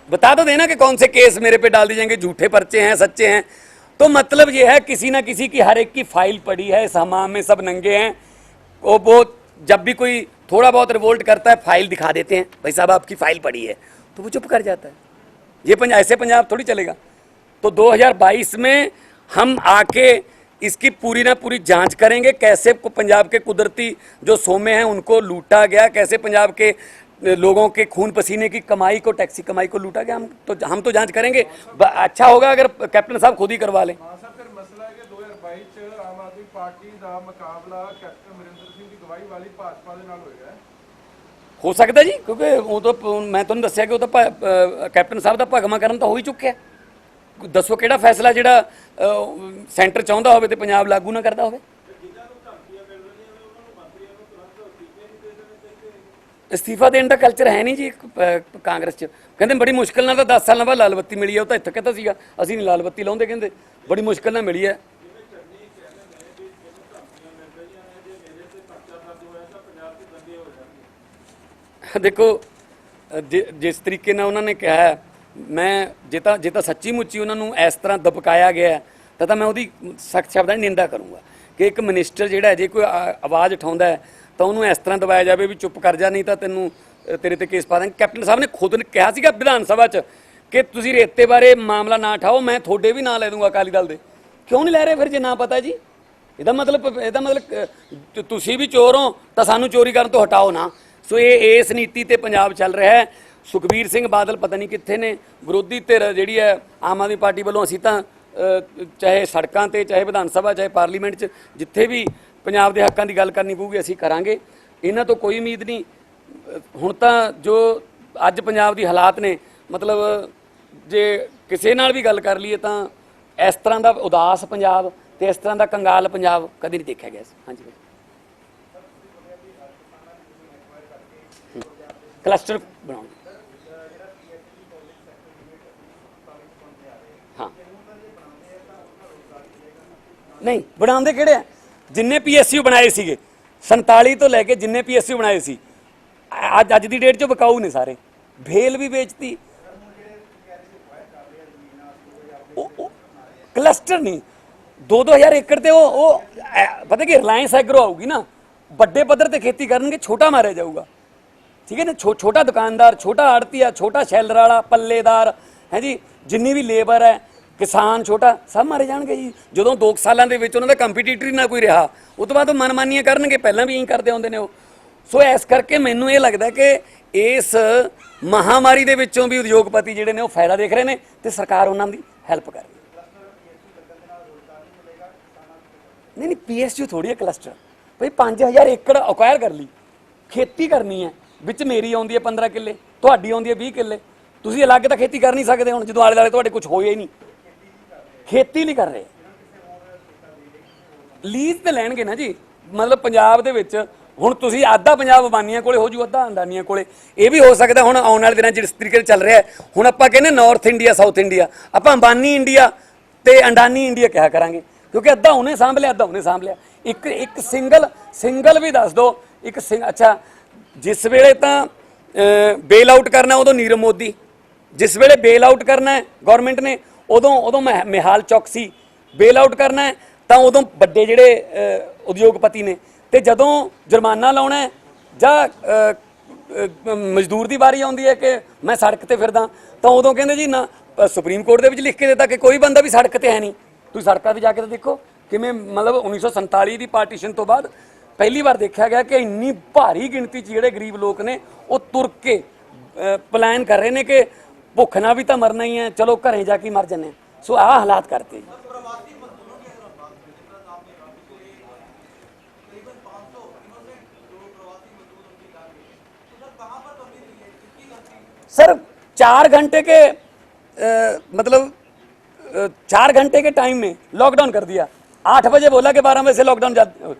बता तो देना कि कौन से केस मेरे पे डाल दिए जाएंगे, झूठे पर्चे हैं सच्चे हैं। तो मतलब ये है किसी ना किसी की हर एक की फाइल पड़ी है, इस हमाम में सब नंगे हैं। वो जब भी कोई थोड़ा बहुत रिवोल्ट करता है फाइल दिखा देते हैं, भाई साहब आपकी फाइल पड़ी है, तो वो चुप कर जाता है। ये ऐसे पंजाब थोड़ी चलेगा। तो 2022 में हम आके इसकी पूरी ना पूरी जांच करेंगे, कैसे पंजाब के कुदरती जो सोमे हैं उनको लूटा गया, कैसे पंजाब के लोगों के खून पसीने की कमाई को, टैक्सी कमाई को लूटा गया। हम तो जांच करेंगे। अच्छा होगा अगर कैप्टन साहब खुद ही करवा लें।
मसला है कि 2022 आम आदमी पार्टी का मुकाबला कैप्टन अमरिंदर सिंह की गवाही वाली भाजपा के नाल होएगा,
हो सकता जी, क्योंकि वो तो मैं तुहानूं दस्सिया कि वो तो कैप्टन साहब का भगमा करन तो हो ही चुक्या। दसो किहड़ा फैसला जिहड़ा सेंटर चाहुंदा होवे ते पंजाब लागू ना करदा होवे। इस्तीफा देने का कल्चर है नहीं जी कांग्रेस च। कहते बड़ी मुश्किल नाल 10 साल बाद लाल बत्ती मिली है, वो तो इत्थे कहता सीगा असीं नहीं लाल बत्ती लाउंदे, कहते बड़ी मुश्किल नाल मिली है। ਦੇਖੋ ਜਿਸ ਤਰੀਕੇ ਨਾਲ ਉਹਨਾਂ ਨੇ ਕਿਹਾ ਹੈ, ਮੈਂ ਜੇ ਤਾਂ ਸੱਚੀ ਮੁੱਚੀ ਉਹਨਾਂ ਨੂੰ ਇਸ ਤਰ੍ਹਾਂ ਦਬਕਾਇਆ ਗਿਆ ਹੈ, ਤਾਂ ਮੈਂ ਉਹਦੀ ਸਖਤ ਸ਼ਬਦਾਂ 'ਚ ਨਿੰਦਾ ਕਰੂੰਗਾ ਕਿ ਇੱਕ ਮਿਨਿਸਟਰ ਜਿਹੜਾ ਜੇ ਕੋਈ ਆਵਾਜ਼ ਉਠਾਉਂਦਾ ਹੈ ਤਾਂ ਉਹਨੂੰ ਇਸ ਤਰ੍ਹਾਂ ਦਬਾਇਆ ਜਾਵੇ ਵੀ ਚੁੱਪ ਕਰ ਜਾ, ਨਹੀਂ ਤਾਂ ਤੈਨੂੰ ਤੇਰੇ ਤੇ ਕੇਸ ਪਾ ਦਾਂਗੇ। ਕੈਪਟਨ ਸਾਹਿਬ ਨੇ ਖੁਦ ਨੇ ਕਿਹਾ ਸੀਗਾ ਵਿਧਾਨ ਸਭਾ 'ਚ ਕਿ ਤੁਸੀਂ ਰੇਤੇ ਬਾਰੇ ਮਾਮਲਾ ਨਾ ਉਠਾਓ, ਮੈਂ ਤੁਹਾਡੇ ਵੀ ਨਾਂ ਲੈ ਦੂੰਗਾ ਅਕਾਲੀ ਦਲ ਦੇ। ਕਿਉਂ ਨਹੀਂ ਲੈ ਰਹੇ ਫਿਰ ਜੇ ਨਾ ਪਤਾ ਜੀ? ਇਹਦਾ ਮਤਲਬ ਤੁਸੀਂ ਵੀ ਚੋਰ ਹੋ ਤਾਂ ਸਾਨੂੰ ਚੋਰੀ ਕਰਨ ਤੋਂ ਹਟਾਓ ਨਾ। ਸੋ ਇਹ ਇਸ ਨੀਤੀ ਤੇ ਪੰਜਾਬ ਚੱਲ ਰਿਹਾ ਹੈ। ਸੁਖਬੀਰ ਸਿੰਘ ਬਾਦਲ ਪਤਾ ਨਹੀਂ ਕਿੱਥੇ ਨੇ, ਵਿਰੋਧੀ ਧਿਰ ਜਿਹੜੀ ਹੈ ਆਮ ਆਦਮੀ ਪਾਰਟੀ ਵੱਲੋਂ ਅਸੀਂ ਤਾਂ ਚਾਹੇ ਸੜਕਾਂ ਤੇ, ਚਾਹੇ ਵਿਧਾਨ ਸਭਾ, ਚਾਹੇ ਪਾਰਲੀਮੈਂਟ 'ਚ ਜਿੱਥੇ ਵੀ ਪੰਜਾਬ ਦੇ ਹੱਕਾਂ ਦੀ ਗੱਲ ਕਰਨੀ ਪਊਗੀ ਅਸੀਂ ਕਰਾਂਗੇ। ਇਹਨਾਂ ਤੋਂ ਕੋਈ ਉਮੀਦ ਨਹੀਂ। ਹੁਣ ਤਾਂ ਜੋ ਅੱਜ ਪੰਜਾਬ ਦੀ ਹਾਲਾਤ ਨੇ, ਮਤਲਬ ਜੇ ਕਿਸੇ ਨਾਲ ਵੀ ਗੱਲ ਕਰ ਲਈਏ ਤਾਂ ਇਸ ਤਰ੍ਹਾਂ ਦਾ ਉਦਾਸ ਪੰਜਾਬ ਤੇ ਇਸ ਤਰ੍ਹਾਂ ਦਾ ਕੰਗਾਲ ਪੰਜਾਬ ਕਦੇ ਨਹੀਂ ਦੇਖਿਆ ਗਿਆ ਸੀ। ਹਾਂਜੀ ਕਲਸਟਰ ਬਣਾਉਣ, ਹਾਂ ਨਹੀਂ ਬਣਾਉਂਦੇ ਕਿਹੜੇ ਆ? ਜਿੰਨੇ PSU ਬਣਾਏ ਸੀਗੇ 47 ਤੋਂ ਲੈ ਕੇ ਜਿੰਨੇ PSU ਬਣਾਏ ਸੀ ਅੱਜ ਦੀ ਡੇਟ 'ਚ ਵਿਕਾਊ ਨੇ ਸਾਰੇ। ਭੇਲ ਵੀ ਵੇਚਤੀ। ਕਲਸਟਰ ਨਹੀਂ, 2-2000 ਏਕੜ ਤੇ ਉਹ ਪਤਾ ਕਿ ਰਿਲਾਇੰਸ ਐਗਰੋ ਆਊਗੀ ਨਾ, ਵੱਡੇ ਪੱਧਰ ਤੇ ਖੇਤੀ ਕਰਨਗੇ, ਛੋਟਾ ਮਾਰਿਆ ਜਾਊਗਾ। ਠੀਕ ਹੈ ਨਾ, ਛੋਟਾ ਦੁਕਾਨਦਾਰ, ਛੋਟਾ ਆੜਤੀਆ, ਛੋਟਾ ਸ਼ੈਲਰ ਵਾਲਾ, ਪੱਲੇਦਾਰ ਹੈ ਜੀ, ਜਿੰਨੀ ਵੀ ਲੇਬਰ ਹੈ, ਕਿਸਾਨ ਛੋਟਾ, ਸਭ ਮਾਰੇ ਜਾਣਗੇ ਜੀ। ਜਦੋਂ 2 ਸਾਲਾਂ ਦੇ ਵਿੱਚ ਉਹਨਾਂ ਦਾ ਕੰਪੀਟੀਟਰ ਹੀ ਨਾ ਕੋਈ ਰਿਹਾ, ਉਹ ਤੋਂ ਬਾਅਦ ਉਹ ਮਨਮਾਨੀਆਂ ਕਰਨਗੇ। ਪਹਿਲਾਂ ਵੀ ਇਹੀ ਕਰਦੇ ਆਉਂਦੇ ਨੇ ਉਹ। ਸੋ ਇਸ ਕਰਕੇ ਮੈਨੂੰ ਇਹ ਲੱਗਦਾ ਕਿ ਇਸ ਮਹਾਮਾਰੀ ਦੇ ਵਿੱਚੋਂ ਵੀ ਉਦਯੋਗਪਤੀ ਜਿਹੜੇ ਨੇ ਉਹ ਫਾਇਦਾ ਦੇਖ ਰਹੇ ਨੇ ਤੇ ਸਰਕਾਰ ਉਹਨਾਂ ਦੀ ਹੈਲਪ ਕਰ ਰਹੀ ਹੈ। ਨਹੀਂ PSU ਥੋੜੀ ਹੈ ਕਲਸਟਰ ਭਾਈ। 5000 ਏਕੜ ਅਕਵਾਇਰ ਕਰ ਲਈ, ਖੇਤੀ ਕਰਨੀ ਹੈ, ਵਿੱਚ ਮੇਰੀ ਆਉਂਦੀ ਹੈ 15 ਕਿੱਲੇ, ਤੁਹਾਡੀ ਆਉਂਦੀ ਹੈ 20 ਕਿੱਲੇ। ਤੁਸੀਂ ਅਲੱਗ ਤਾਂ ਖੇਤੀ ਕਰ ਨਹੀਂ ਸਕਦੇ ਹੁਣ, ਜਦੋਂ ਆਲੇ ਦੁਆਲੇ ਤੁਹਾਡੇ ਕੁਝ ਹੋਇਆ ਹੀ ਨਹੀਂ। ਖੇਤੀ ਨਹੀਂ ਕਰ ਰਹੇ, ਲੀਜ਼ ਤੇ ਲੈਣਗੇ ਨਾ ਜੀ। ਮਤਲਬ ਪੰਜਾਬ ਦੇ ਵਿੱਚ ਹੁਣ ਤੁਸੀਂ ਅੱਧਾ ਪੰਜਾਬ ਅੰਬਾਨੀਆਂ ਕੋਲੇ ਹੋ ਜੂ, ਅੱਧਾ ਅੰਡਾਨੀਆਂ ਕੋਲੇ। ਇਹ ਵੀ ਹੋ ਸਕਦਾ ਹੁਣ ਆਉਣ ਵਾਲੇ ਦਿਨਾਂ ਜਿਸ ਤਰੀਕੇ ਨਾਲ ਚੱਲ ਰਿਹਾ। ਹੁਣ ਆਪਾਂ ਕਹਿੰਦੇ ਨਾਰਥ ਇੰਡੀਆ, ਸਾਊਥ ਇੰਡੀਆ, ਆਪਾਂ ਅੰਬਾਨੀ ਇੰਡੀਆ ਤੇ ਅੰਡਾਨੀ ਇੰਡੀਆ ਕਿਹਾ ਕਰਾਂਗੇ, ਕਿਉਂਕਿ ਅੱਧਾ ਉਹਨੇ ਸਾਂਭ ਲਿਆ, ਅੱਧਾ ਉਹਨੇ ਸਾਂਭ ਲਿਆ। ਇੱਕ ਸਿੰਗਲ ਵੀ ਦੱਸ ਦਿਓ। ਅੱਛਾ, ਜਿਸ ਵੇਲੇ ਤਾਂ ਬੇਲ ਆਊਟ ਕਰਨਾ ਉਦੋਂ ਨੀਰਵ ਮੋਦੀ, ਜਿਸ ਵੇਲੇ ਬੇਲ ਆਊਟ ਕਰਨਾ ਹੈ ਗਵਰਨਮੈਂਟ ਨੇ ਉਦੋਂ ਮੇਹਾਲ ਚੌਕਸੀ, ਬੇਲ ਆਊਟ ਕਰਨਾ ਹੈ ਤਾਂ ਉਦੋਂ ਵੱਡੇ ਜਿਹੜੇ ਉਦਯੋਗਪਤੀ ਨੇ। ਤੇ ਜਦੋਂ ਜੁਰਮਾਨਾ ਲਾਉਣਾ ਹੈ ਜਾਂ ਮਜ਼ਦੂਰ ਦੀ ਵਾਰੀ ਆਉਂਦੀ ਹੈ ਕਿ ਮੈਂ ਸੜਕ ਤੇ ਫਿਰਦਾ, ਤਾਂ ਉਦੋਂ ਕਹਿੰਦੇ ਜੀ ਨਾ, ਸੁਪਰੀਮ ਕੋਰਟ ਦੇ ਵਿੱਚ ਲਿਖ ਕੇ ਦਿੱਤਾ ਕਿ ਕੋਈ ਬੰਦਾ ਵੀ ਸੜਕ ਤੇ ਹੈ ਨਹੀਂ। ਤੁਸੀਂ ਸੜਕਾਂ 'ਤੇ ਜਾ ਕੇ ਤਾਂ ਦੇਖੋ ਕਿਵੇਂ, ਮਤਲਬ 1947 ਦੀ ਪਾਰਟੀਸ਼ਨ ਤੋਂ ਬਾਅਦ ਪਹਿਲੀ ਵਾਰ ਦੇਖਿਆ ਗਿਆ ਕਿ ਇੰਨੀ ਭਾਰੀ ਗਿਣਤੀ 'ਚ ਜਿਹੜੇ ਗਰੀਬ ਲੋਕ ਨੇ ਉਹ ਤੁਰ ਕੇ ਪਲਾਨ ਕਰ ਰਹੇ ਨੇ ਕਿ ਭੁੱਖ ਨਾਲ ਵੀ ਤਾਂ ਮਰਨਾ ਹੀ ਹੈ, ਚਲੋ ਘਰੇ ਜਾ ਕੇ ਮਰ ਜਾਂਦੇ ਹਾਂ। ਸੋ ਆਹ ਹਾਲਾਤ ਕਰਤੇ ਜੀ। सर 4 घंटे के मतलब 4 घंटे के टाइम में लॉकडाउन कर दिया। 8 बजे बोला कि 12 बजे से लॉकडाउन।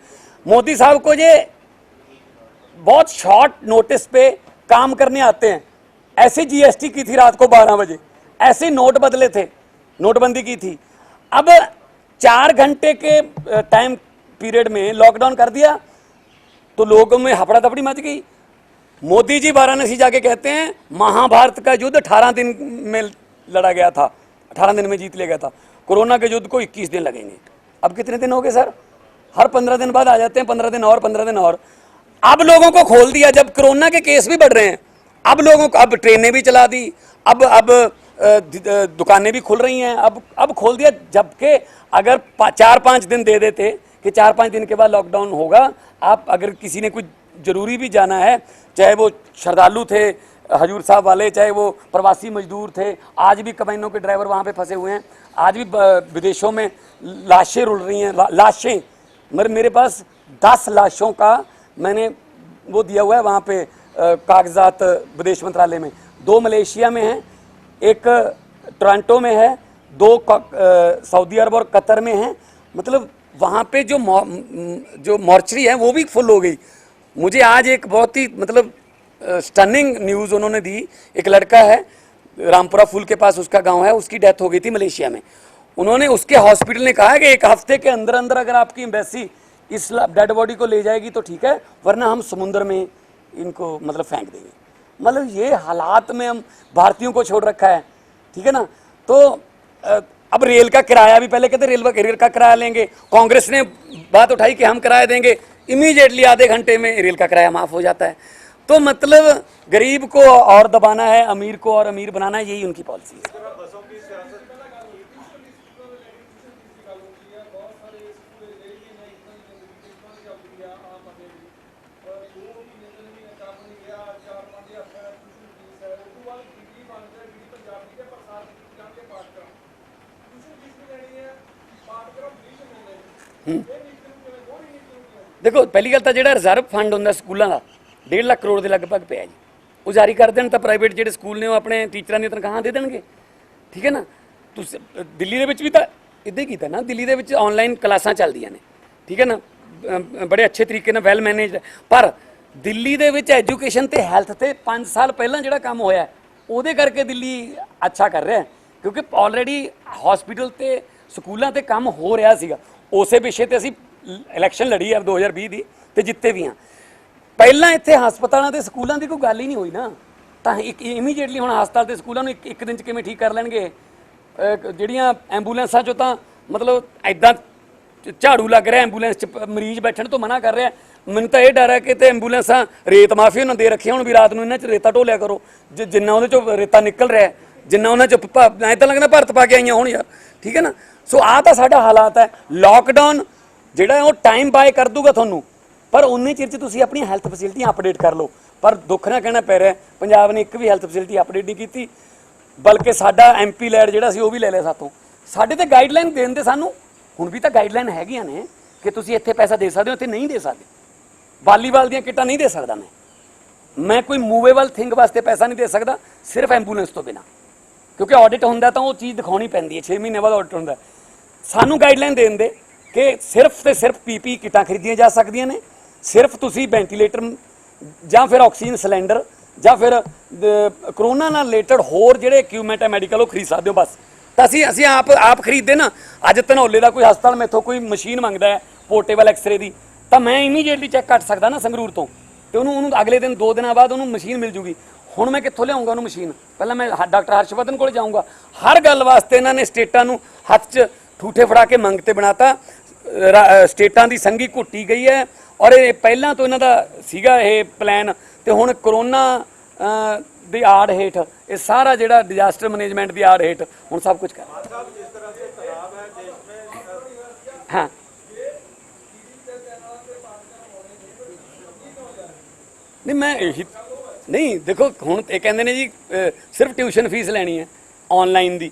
मोदी साहब को ये बहुत शॉर्ट नोटिस पे काम करने आते हैं। ऐसे GST की थी रात को 12 बजे, ऐसे नोट बदले थे, नोटबंदी की थी। अब 4 घंटे के टाइम पीरियड में लॉकडाउन कर दिया तो लोगों में हफड़ा दफड़ी मच गई। मोदी जी वाराणसी जाके कहते हैं महाभारत का युद्ध 18 दिन में लड़ा गया था, 18 दिन में जीत लिया गया था। कोरोना के युद्ध को 21 दिन लगेंगे। अब कितने दिन हो गए सर? हर 15 दिन बाद आ जाते हैं, 15 दिन और 15 दिन और। अब लोगों को खोल दिया, जब कोरोना के केस भी बढ़ रहे हैं, अब लोगों को, अब ट्रेनें भी चला दी, अब दुकानें भी खुल रही हैं, अब खोल दिया। जबकि अगर 4-5 दिन दे देते कि 4-5 दिन के बाद लॉकडाउन होगा, आप अगर किसी ने कुछ ज़रूरी भी जाना है, चाहे वो श्रद्धालु थे हजूर साहब वाले, चाहे वो प्रवासी मजदूर थे, आज भी कंबाइनों के ड्राइवर वहाँ पे फंसे हुए हैं, आज भी विदेशों में लाशें रुल रही हैं, लाशें। मेरे पास 10 लाशों का मैंने वो दिया हुआ है वहाँ पे कागजात विदेश मंत्रालय में। 2 मलेशिया में हैं, एक टोरंटो में है, 2 सऊदी अरब और कतर में हैं। मतलब वहाँ पे जो मॉर्चरी है वो भी फुल हो गई। मुझे आज एक बहुत ही मतलब स्टनिंग न्यूज़ उन्होंने दी। एक लड़का है रामपुरा फूल के पास, उसका गांव है, उसकी डेथ हो गई थी मलेशिया में। उन्होंने, उसके हॉस्पिटल ने कहा है कि 1 हफ्ते के अंदर अंदर अगर आपकी एम्बेसी इस डेड बॉडी को ले जाएगी तो ठीक है, वरना हम समुद्र में इनको मतलब फेंक देंगे। मतलब ये हालात में हम भारतीयों को छोड़ रखा है, ठीक है ना। तो अब रेल का किराया भी, पहले कहते रेल का किराया लेंगे, कांग्रेस ने बात उठाई कि हम किराया देंगे, इमीडिएटली आधे घंटे में रेल का किराया माफ़ हो जाता है। तो मतलब गरीब को और दबाना है, अमीर को और अमीर बनाना है, यही उनकी पॉलिसी है। देखो पहली गल तो जो रिजर्व फंड होंगे स्कूलों का 1.5 लाख करोड़ के लगभग पे है जी, वो जारी कर देन तो प्राइवेट जो स्कूल ने अपने टीचर की तनख्वाह दे देंगे, ठीक है ना। तो दिल्ली के भी तो इदा ही किया ना, दिल्ली के ऑनलाइन क्लासा चलदियाँ ने, ठीक है ना, बड़े अच्छे तरीके वैल मैनेज। पर दिल्ली के एजुकेशन तो हैल्थ से 5 साल पहला जो काम होया वो करके दिल्ली अच्छा कर रहा है, क्योंकि ऑलरेडी हॉस्पिटल तो स्कूलों से काम हो रहा है। उस विषय पर असी इलैक्शन लड़ी है 2020 की, तो जिते भी हाँ। पहला इतने हस्पतालों के स्कूलों की कोई गल ही नहीं हुई ना, तो एक इमीडिएटली हम हस्पताल के स्कूलों एक दिन किमें ठीक कर लेंगे। ਜਿਹੜੀਆਂ ਐਂਬੂਲੈਂਸਾਂ ਚੋਂ ਤਾਂ ਮਤਲਬ ਐਦਾਂ ਝਾੜੂ ਲੱਗ ਰਿਹਾ ਐਂਬੂਲੈਂਸ 'ਚ, ਮਰੀਜ਼ ਬੈਠਣ ਤੋਂ ਮਨਾ ਕਰ ਰਿਹਾ। ਮੈਨੂੰ ਤਾਂ ਇਹ ਡਰ ਹੈ ਕਿ ਤੇ ਐਂਬੂਲੈਂਸਾਂ ਰੇਤ ਮਾਫੀਆ ਉਹਨਾਂ ਦੇ ਰੱਖੀਆਂ ਹੁਣ ਵੀ ਰਾਤ ਨੂੰ ਇਹਨਾਂ 'ਚ ਰੇਤਾ ਢੋਲਿਆ ਕਰੋ, ਜਿੰਨਾ ਉਹਦੇ 'ਚੋਂ ਰੇਤਾ ਨਿਕਲ ਰਿਹਾ, ਜਿੰਨਾ ਉਹਨਾਂ 'ਚ ਐਂ ਤਾਂ ਲੱਗਦਾ ਭਰਤ ਪਾ ਕੇ ਆਈਆਂ ਹੋਣ ਯਾਰ, ਠੀਕ ਹੈ ਨਾ। ਸੋ ਆਹ ਤਾਂ ਸਾਡਾ ਹਾਲਾਤ ਹੈ। ਲੋਕਡਾਊਨ ਜਿਹੜਾ ਉਹ ਟਾਈਮ ਬਾਏ ਕਰ ਦੂਗਾ ਤੁਹਾਨੂੰ, ਪਰ ਉਨੇ ਚਿਰ 'ਚ ਤੁਸੀਂ ਆਪਣੀਆਂ ਹੈਲਥ ਫੈਸਿਲਿਟੀਆਂ ਅਪਡੇਟ ਕਰ ਲਓ। ਪਰ ਦੁੱਖ ਨਾਲ ਕਹਿਣਾ ਪੈ ਰਿਹਾ ਪੰਜਾਬ ਨੇ ਇੱਕ ਵੀ ਹੈਲਥ ਫੈਸਿਲਿਟੀ ਅਪਡੇਟ ਨਹੀਂ ਕੀਤੀ, बल्कि साडा MP लैड जिहड़ा सी वो भी ले लिया सातों। साडे ते गाइडलाइन देण दे सानू हुण भी तो गाइडलाइन हैगियां ने कि तुसीं इत्थे पैसा दे सकदे हो, इत्थे नहीं दे सकदे। वालीबाल दीयां किटां नहीं दे सकदा मैं कोई मूवेबल थिंग वास्ते पैसा नहीं दे सकदा सिर्फ एंबूलेंस तो बिना, क्योंकि ऑडिट हुंदा तो वो चीज़ दिखानी पैंदी है, 6 महीने बाद ऑडिट हुंदा। सानू गाइडलाइन देण दे कि सिर्फ तो सिर्फ PP किटां खरीदियां जा सकदियां ने, सिर्फ तुसीं वेंटीलेटर जां फिर ऑक्सीजन सिलेंडर ਜਾਂ ਫਿਰ ਕਰੋਨਾ ਨਾਲ ਰਿਲੇਟਡ ਹੋਰ ਜਿਹੜੇ ਇਕਵਿਪਮੈਂਟ ਹੈ ਮੈਡੀਕਲ ਉਹ ਖਰੀਦ ਸਕਦੇ ਹੋ ਬਸ। ਤਾਂ ਅਸੀਂ ਆਪ ਖਰੀਦਦੇ ਨਾ। ਅੱਜ ਧਨੌਲੇ ਦਾ ਕੋਈ ਹਸਪਤਾਲ ਮੈਥੋਂ ਕੋਈ ਮਸ਼ੀਨ ਮੰਗਦਾ ਹੈ ਪੋਰਟੇਬਲ ਐਕਸਰੇ ਦੀ, ਤਾਂ ਮੈਂ ਇਮੀਡੀਏਟਲੀ ਚੈੱਕ ਕਰ ਸਕਦਾ ਨਾ ਸੰਗਰੂਰ ਤੋਂ, ਤੇ ਉਹਨੂੰ ਅਗਲੇ ਦਿਨ 2 ਦਿਨਾਂ ਬਾਅਦ ਉਹਨੂੰ ਮਸ਼ੀਨ ਮਿਲ ਜੂਗੀ। ਹੁਣ ਮੈਂ ਕਿੱਥੋਂ ਲਿਆਉਂਗਾ ਉਹਨੂੰ ਮਸ਼ੀਨ? ਪਹਿਲਾਂ ਮੈਂ ਡਾਕਟਰ ਹਰਸ਼ਵਰਧਨ ਕੋਲ ਜਾਊਂਗਾ। ਹਰ ਗੱਲ ਵਾਸਤੇ ਇਹਨਾਂ ਨੇ ਸਟੇਟਾਂ ਨੂੰ ਹੱਥ 'ਚ ਠੂਠੇ ਫੜਾ ਕੇ ਮੰਗ ਤੇ ਬਣਾਤਾ। ਸਟੇਟਾਂ ਦੀ ਸੰਗੀ ਘੁੱਟੀ ਗਈ ਹੈ, ਔਰ ਇਹ ਪਹਿਲਾਂ ਤੋਂ ਇਹਨਾਂ ਦਾ ਸੀਗਾ ਇਹ ਪਲਾਨ। तो हुण करोना की आड़ हेठ ये सारा जिहड़ा डिजास्टर मैनेजमेंट की आड़ हेठ हुण सब कुछ कर हाँ नहीं मैं यही नहीं देखो हुण ये कहंदे ने जी सिर्फ ट्यूशन फीस लैनी है ऑनलाइन दी,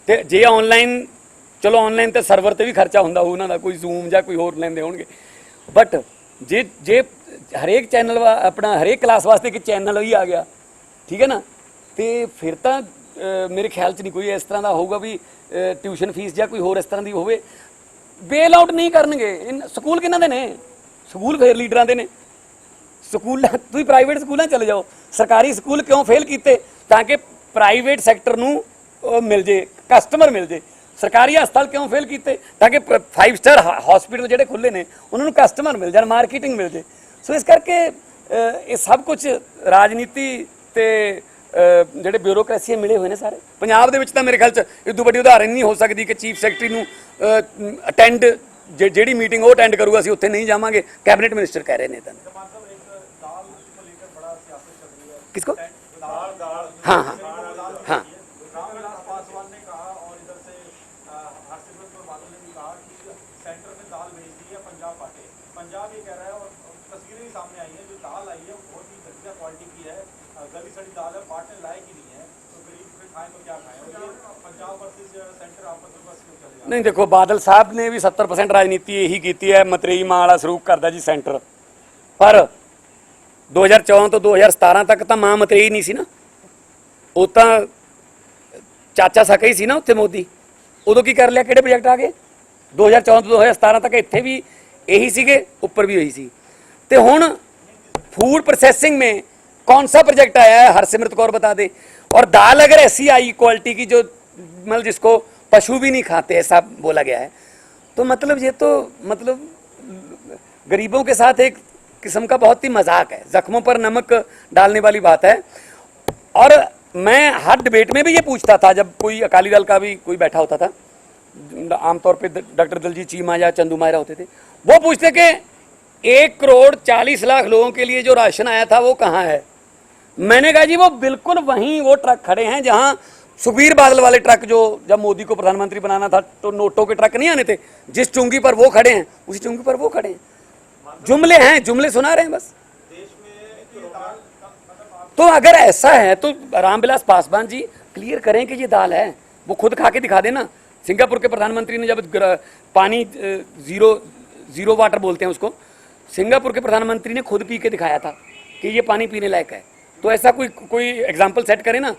ते जे ऑनलाइन चलो ऑनलाइन तो सर्वर ते भी खर्चा हुंदा उन्हां दा, कोई जूम जां कोई होर लैंदे होणगे, बट जे हरेक चैनल अपना हरेक क्लास वास्ते एक चैनल ही आ गया, ठीक है ना, तो फिर तो मेरे ख्याल च नहीं कोई इस तरह का होगा भी ट्यूशन फीस या कोई होर इस तरह की होवे। बेल आउट नहीं करनगे। स्कूल किन्हां दे ने? स्कूल फिर लीडरां दे ने। स्कूल तुसीं प्राइवेट स्कूलों चले जाओ, सरकारी स्कूल क्यों फेल किए? ताकि प्राइवेट सैक्टर नूं मिल जे, कस्टमर मिल जे। सरकारी हस्पताल क्यों फेल किए? ताकि 5 स्टार हॉस्पिटल जिहड़े खुले ने उन्होंने कस्टमर मिल जाए, मार्केटिंग मिल जाए। सो इस करके ये सब कुछ राजनीति ते ਜਿਹੜੇ ਬਿਊਰੋਕ੍ਰੇਸੀ ਮਿਲੇ ਹੋਏ ਨੇ ਸਾਰੇ ਪੰਜਾਬ ਦੇ ਵਿੱਚ। ਤਾਂ ਮੇਰੇ ਖਿਆਲ 'ਚ ਇਦੋਂ ਵੱਡੀ ਉਦਾਹਰਨ ਨਹੀਂ ਹੋ ਸਕਦੀ ਕਿ ਚੀਫ ਸੈਕਟਰੀ ਨੂੰ ਅਟੈਂਡ ਜਿਹੜੀ ਮੀਟਿੰਗ ਉਹ ਅਟੈਂਡ ਕਰੂਗਾ, ਅਸੀਂ ਉੱਥੇ ਨਹੀਂ ਜਾਵਾਂਗੇ। ਕੈਬਨਿਟ ਮਿਨਿਸਟਰ ਕਹਿ ਰਹੇ ਨੇ ਤਾਂ किसको? हाँ हाँ हाँ
पंजाब ये कह रहा है और तस्वीरें भी सामने आई हैं, जो दाल आई है वो बहुत ही घटिया क्वालिटी की है, गली सड़ी दाल है, बांटने लायक ही नहीं है। तो गरीब फिर खाएं तो क्या खाएं? और ये पंजाब वर्सेस सेंटर आपस में बस क्यों चलेगा?
नहीं देखो, बादल साहब ने भी 70% राजनीति यही की है, मतरेई मां वाला सरूप करता जी सेंटर। पर 2014 तो 2017 तक तो मां मतरेई नहीं सी ना, वो तो चाचा सका ही सी ना उत्थे मोदी। उदों की कर लिया, किहड़े प्रोजेक्ट आ गए? 2014 तो 2017 तक इत्थे भी यही सीगे, ऊपर भी यही सी। ते हुण फूड प्रोसेसिंग में कौन सा प्रोजेक्ट आया है? हरसिमरत कौर बता दे। और दाल अगर ऐसी आई क्वालिटी की जो मतलब जिसको पशु भी नहीं खाते, ऐसा बोला गया है, तो मतलब ये तो मतलब गरीबों के साथ एक किस्म का बहुत ही मजाक है, जख्मों पर नमक डालने वाली बात है। और मैं हर डिबेट में भी ये पूछता था, जब कोई अकाली दल का भी कोई बैठा होता था, आमतौर पे डॉक्टर दलजीत चीमा या चंदू मायरा होते थे, वो पूछते कि 1,40,00,000 लोगों के लिए जो राशन आया था वो कहाँ है। मैंने कहा जी वो बिल्कुल वहीं वो ट्रक खड़े हैं जहां सुखबीर बादल वाले ट्रक, जो जब मोदी को प्रधानमंत्री बनाना था तो नोटों के ट्रक नहीं आने थे, जिस चुंगी पर वो खड़े हैं उसी चुंगी पर वो खड़े हैं। जुमले हैं, जुमले सुना रहे हैं बस। तो अगर ऐसा है तो रामविलास पासवान जी क्लियर करें कि ये दाल है, वो खुद खा के दिखा देना। सिंगापुर के प्रधानमंत्री ने जब पानी जीरो वाटर बोलते हैं उसको, सिंगापुर के प्रधानमंत्री ने खुद पी के दिखाया था कि ये पानी पीने लायक है। तो ऐसा कोई एग्जाम्पल सेट करे ना।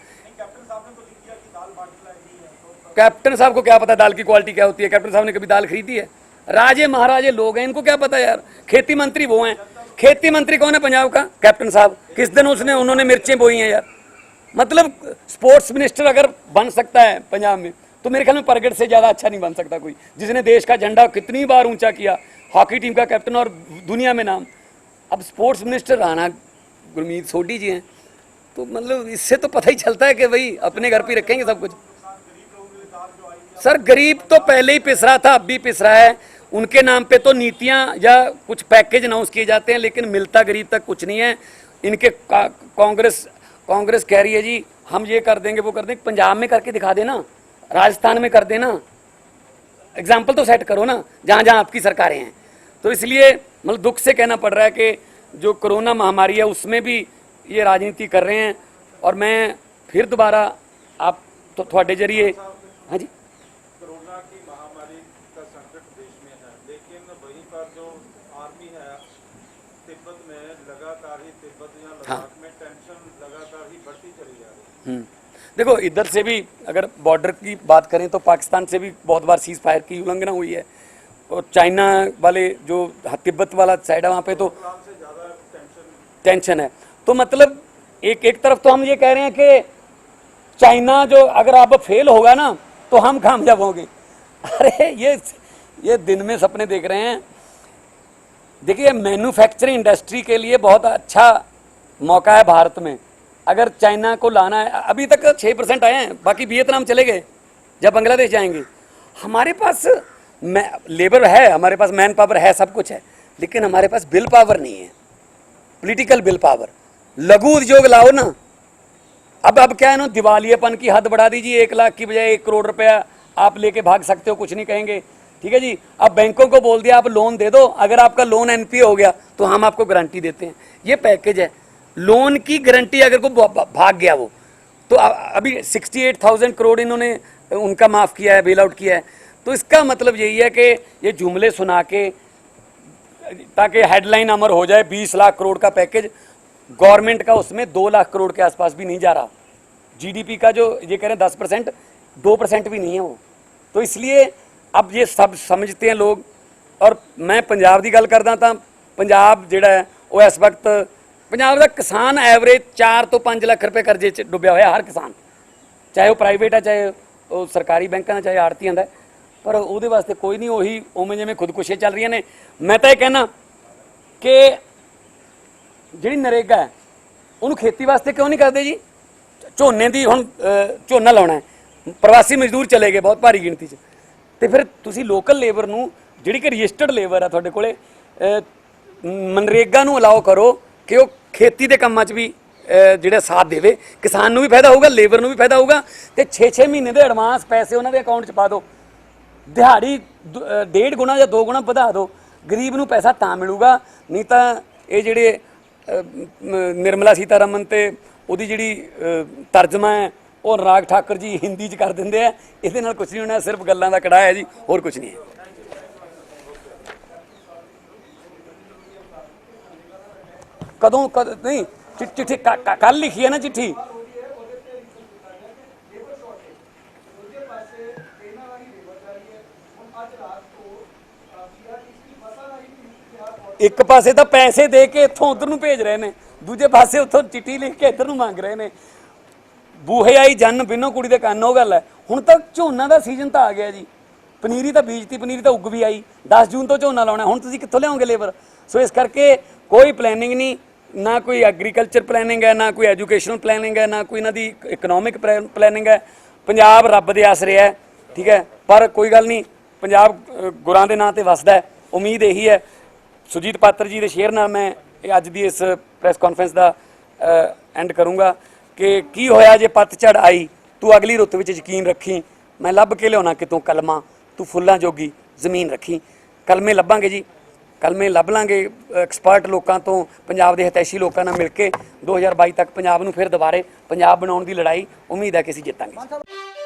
कैप्टन साहब को क्या पता दाल की क्वालिटी क्या होती है? कैप्टन साहब ने कभी दाल खरीदी है? राजे महाराजे लोग हैं, इनको क्या पता यार। खेती मंत्री वो हैं, खेती मंत्री कौन है पंजाब का? कैप्टन साहब। किस दिन उन्होंने मिर्चें बोई हैं यार। मतलब स्पोर्ट्स मिनिस्टर अगर बन सकता है पंजाब में, तो मेरे ख्याल में परगट से ज़्यादा अच्छा नहीं बन सकता कोई, जिसने देश का झंडा कितनी बार ऊंचा किया, हॉकी टीम का कैप्टन और दुनिया में नाम। अब स्पोर्ट्स मिनिस्टर राणा गुरमीत सोढी जी हैं, तो मतलब इससे तो पता ही चलता है कि भाई अपने घर पे रखेंगे सब कुछ। सर गरीब तो पहले ही पिस रहा था, अब भी पिस रहा है। उनके नाम पे तो नीतियां या कुछ पैकेज अनाउंस किए जाते हैं, लेकिन मिलता गरीब तक कुछ नहीं है। इनके कांग्रेस कह रही है जी हम ये कर देंगे वो कर देंगे, पंजाब में करके दिखा देना, राजस्थान में कर देना, एग्जाम्पल तो सेट करो ना जहाँ जहाँ आपकी सरकारें हैं। तो इसलिए मतलब दुख से कहना पड़ रहा है कि जो कोरोना महामारी है उसमें भी ये राजनीति कर रहे हैं। और मैं फिर दोबारा आप तो थोड़े जरिए, हाँ जी,
कोरोना की महामारी का संकट देश में है, लेकिन वहीं पर जो आर्मी है तिब्बत में लगातार ही, तिब्बत या लद्दाख में टेंशन लगातार ही बढ़ती चली जा रही है।
देखो इधर से भी अगर बॉर्डर की बात करें तो पाकिस्तान से भी बहुत बार सीज फायर की उल्लंघना हुई है, और चाइना वाले जो तिब्बत वाला साइड है वहाँ पे तो टेंशन है। तो मतलब एक तरफ तो हम ये कह रहे हैं कि चाइना जो अगर अब फेल होगा ना तो हम कामयाब होंगे। अरे ये दिन में सपने देख रहे हैं। देखिए मैन्युफैक्चरिंग इंडस्ट्री के लिए बहुत अच्छा मौका है भारत में। अगर चाइना को लाना है, अभी तक 6% आए हैं, बाकी वियतनाम चले गए, जब बांग्लादेश जाएंगे। हमारे पास लेबर है, हमारे पास मैन पावर है, सब कुछ है, लेकिन हमारे पास बिल पावर नहीं है, पॉलिटिकल बिल पावर। लघु उद्योग लाओ ना। अब क्या है ना, दिवालियेपन की हद बढ़ा दीजिए, 1 लाख की बजाय 1 करोड़ रुपया आप लेके भाग सकते हो, कुछ नहीं कहेंगे, ठीक है जी। अब बैंकों को बोल दिया आप लोन दे दो, अगर आपका लोन एनपीए हो गया तो हम आपको गारंटी देते हैं। ये पैकेज है, लोन की गारंटी अगर को भाग गया वो, तो अभी 68,000 करोड़ इन्होंने उनका माफ़ किया है, बेल आउट किया है। तो इसका मतलब यही है कि ये जुमले सुना के ताकि हेडलाइन अमर हो जाए, 20 लाख करोड़ का पैकेज, गवर्नमेंट का उसमें 2 लाख करोड़ के आसपास भी नहीं जा रहा। जीडीपी का जो ये कह रहे हैं 10%, 2% भी नहीं है वो। तो इसलिए अब ये सब समझते हैं लोग। और मैं पंजाब की गल करदा तां पंजाब जिहड़ा है वो इस वक्त पंजाब का किसान एवरेज 4 ਤੋਂ 5 ਲੱਖ रुपए करजे च डुब्बिया होया, हर किसान, चाहे वो प्राइवेट है चाहे वो सरकारी बैंकों चाहे आड़तियां दा, पर ਉਹਦੇ वास्ते कोई नहीं, ਉਹੀ उवें जिवें खुदकुशी चल रही ने। मैं तो ये कहना कि ਜਿਹੜੀ नरेगा है ਉਹਨੂੰ खेती वास्ते क्यों नहीं करते जी। ਝੋਨੇ ਦੀ ਹੁਣ ਝੋਨਾ ਲਾਉਣਾ ਹੈ, प्रवासी मजदूर चले गए बहुत भारी गिणती 'ਚ, ਤੇ ਫਿਰ ਤੁਸੀਂ ਲੋਕਲ ਲੇਬਰ ਨੂੰ ਜਿਹੜੀ ਕਿ ਰਜਿਸਟਰਡ ਲੇਬਰ ਆ ਤੁਹਾਡੇ ਕੋਲੇ, ਮਨਰੇਗਾ ਨੂੰ ਅਲਾਓ ਕਰੋ कि वो खेती के कामों भी ਜਿਹੜਾ साथ देवे, किसान ਨੂੰ भी फायदा होगा, लेबर ਨੂੰ भी फायदा होगा। तो 6-6 महीने के एडवांस पैसे उन्होंने अकाउंट च पा दो, दिहाड़ी 1.5 गुना या 2 गुना बढ़ा दो, गरीब ਨੂੰ पैसा ਤਾਂ मिलूगा। नहीं तो ये ਜਿਹੜੇ निर्मला सीतारमन ਤੇ ਉਹਦੀ ਜਿਹੜੀ तर्जमा है वो अनुराग ठाकुर जी हिंदी च कर देंगे है, ये कुछ नहीं होना, सिर्फ गल्लां दा कड़ा है जी, होर कुछ नहीं है। कदों नहीं चिट्ठी कल लिखी है ना चिट्ठी, एक पासे तो पैसे दे के इत्थों उधर नूं भेज रहे हैं, दूजे पासे उत्थों चिट्ठी लिख के इधर नूं मंग रहे हैं। बूहे आई जन बिनो कुड़ी दे कंन, वो गल है। हुण तक झोना का सीजन तो आ गया जी, पनीरी तो बीजती, पनीरी तो उग भी आई, 10 जून तो झोना लाउणा, हुण तुसीं कित्थों लिआओगे लेबर। सो इस करके ਕੋਈ ਪਲੈਨਿੰਗ ਨਹੀਂ, ਨਾ ਕੋਈ ਐਗਰੀਕਲਚਰ ਪਲੈਨਿੰਗ ਹੈ, ਨਾ ਕੋਈ ਐਜੂਕੇਸ਼ਨਲ ਪਲੈਨਿੰਗ ਹੈ, ਨਾ ਕੋਈ ਇਹਨਾਂ ਦੀ ਇਕਨੋਮਿਕ ਪਲੈਨਿੰਗ ਹੈ। ਪੰਜਾਬ ਰੱਬ ਦੇ ਆਸਰੇ ਹੈ, ਠੀਕ ਹੈ, ਪਰ ਕੋਈ ਗੱਲ ਨਹੀਂ, ਪੰਜਾਬ ਗੁਰਾਂ ਦੇ ਨਾਂ ਤੇ ਵਸਦਾ ਹੈ। ਉਮੀਦ ਇਹੀ ਹੈ ਸੁਰਜੀਤ ਪਾਤਰ ਜੀ ਦੇ ਸ਼ੇਅਰ ਨਾਲ ਮੈਂ ਇਹ ਅੱਜ ਦੀ ਇਸ ਪ੍ਰੈਸ ਕਾਨਫਰੰਸ ਦਾ ਐਂਡ ਕਰੂੰਗਾ ਕਿ ਕੀ ਹੋਇਆ ਜੇ ਪੱਤਝੜ ਆਈ, ਤੂੰ ਅਗਲੀ ਰੁੱਤ ਵਿੱਚ ਯਕੀਨ ਰੱਖੀ, ਮੈਂ ਲੱਭ ਕੇ ਲਿਆਉਣਾ ਕਿਤੋਂ ਕਲਮਾਂ, ਤੂੰ ਫੁੱਲਾਂ ਜੋਗੀ ਜ਼ਮੀਨ ਰੱਖੀ। ਕਲਮੇ ਲੱਭਾਂਗੇ ਜੀ, ਕਲਮੇ ਲੱਭ ਲਾਂਗੇ ਐਕਸਪਰਟ ਲੋਕਾਂ ਤੋਂ, ਪੰਜਾਬ ਦੇ ਹਿਤੈਸ਼ੀ ਲੋਕਾਂ ਨਾਲ ਮਿਲ ਕੇ 2022 ਤੱਕ ਪੰਜਾਬ ਨੂੰ ਫਿਰ ਦੁਬਾਰੇ ਪੰਜਾਬ ਬਣਾਉਣ ਦੀ ਲੜਾਈ ਉਮੀਦ ਹੈ ਕਿ ਅਸੀਂ ਜਿੱਤਾਂਗੇ।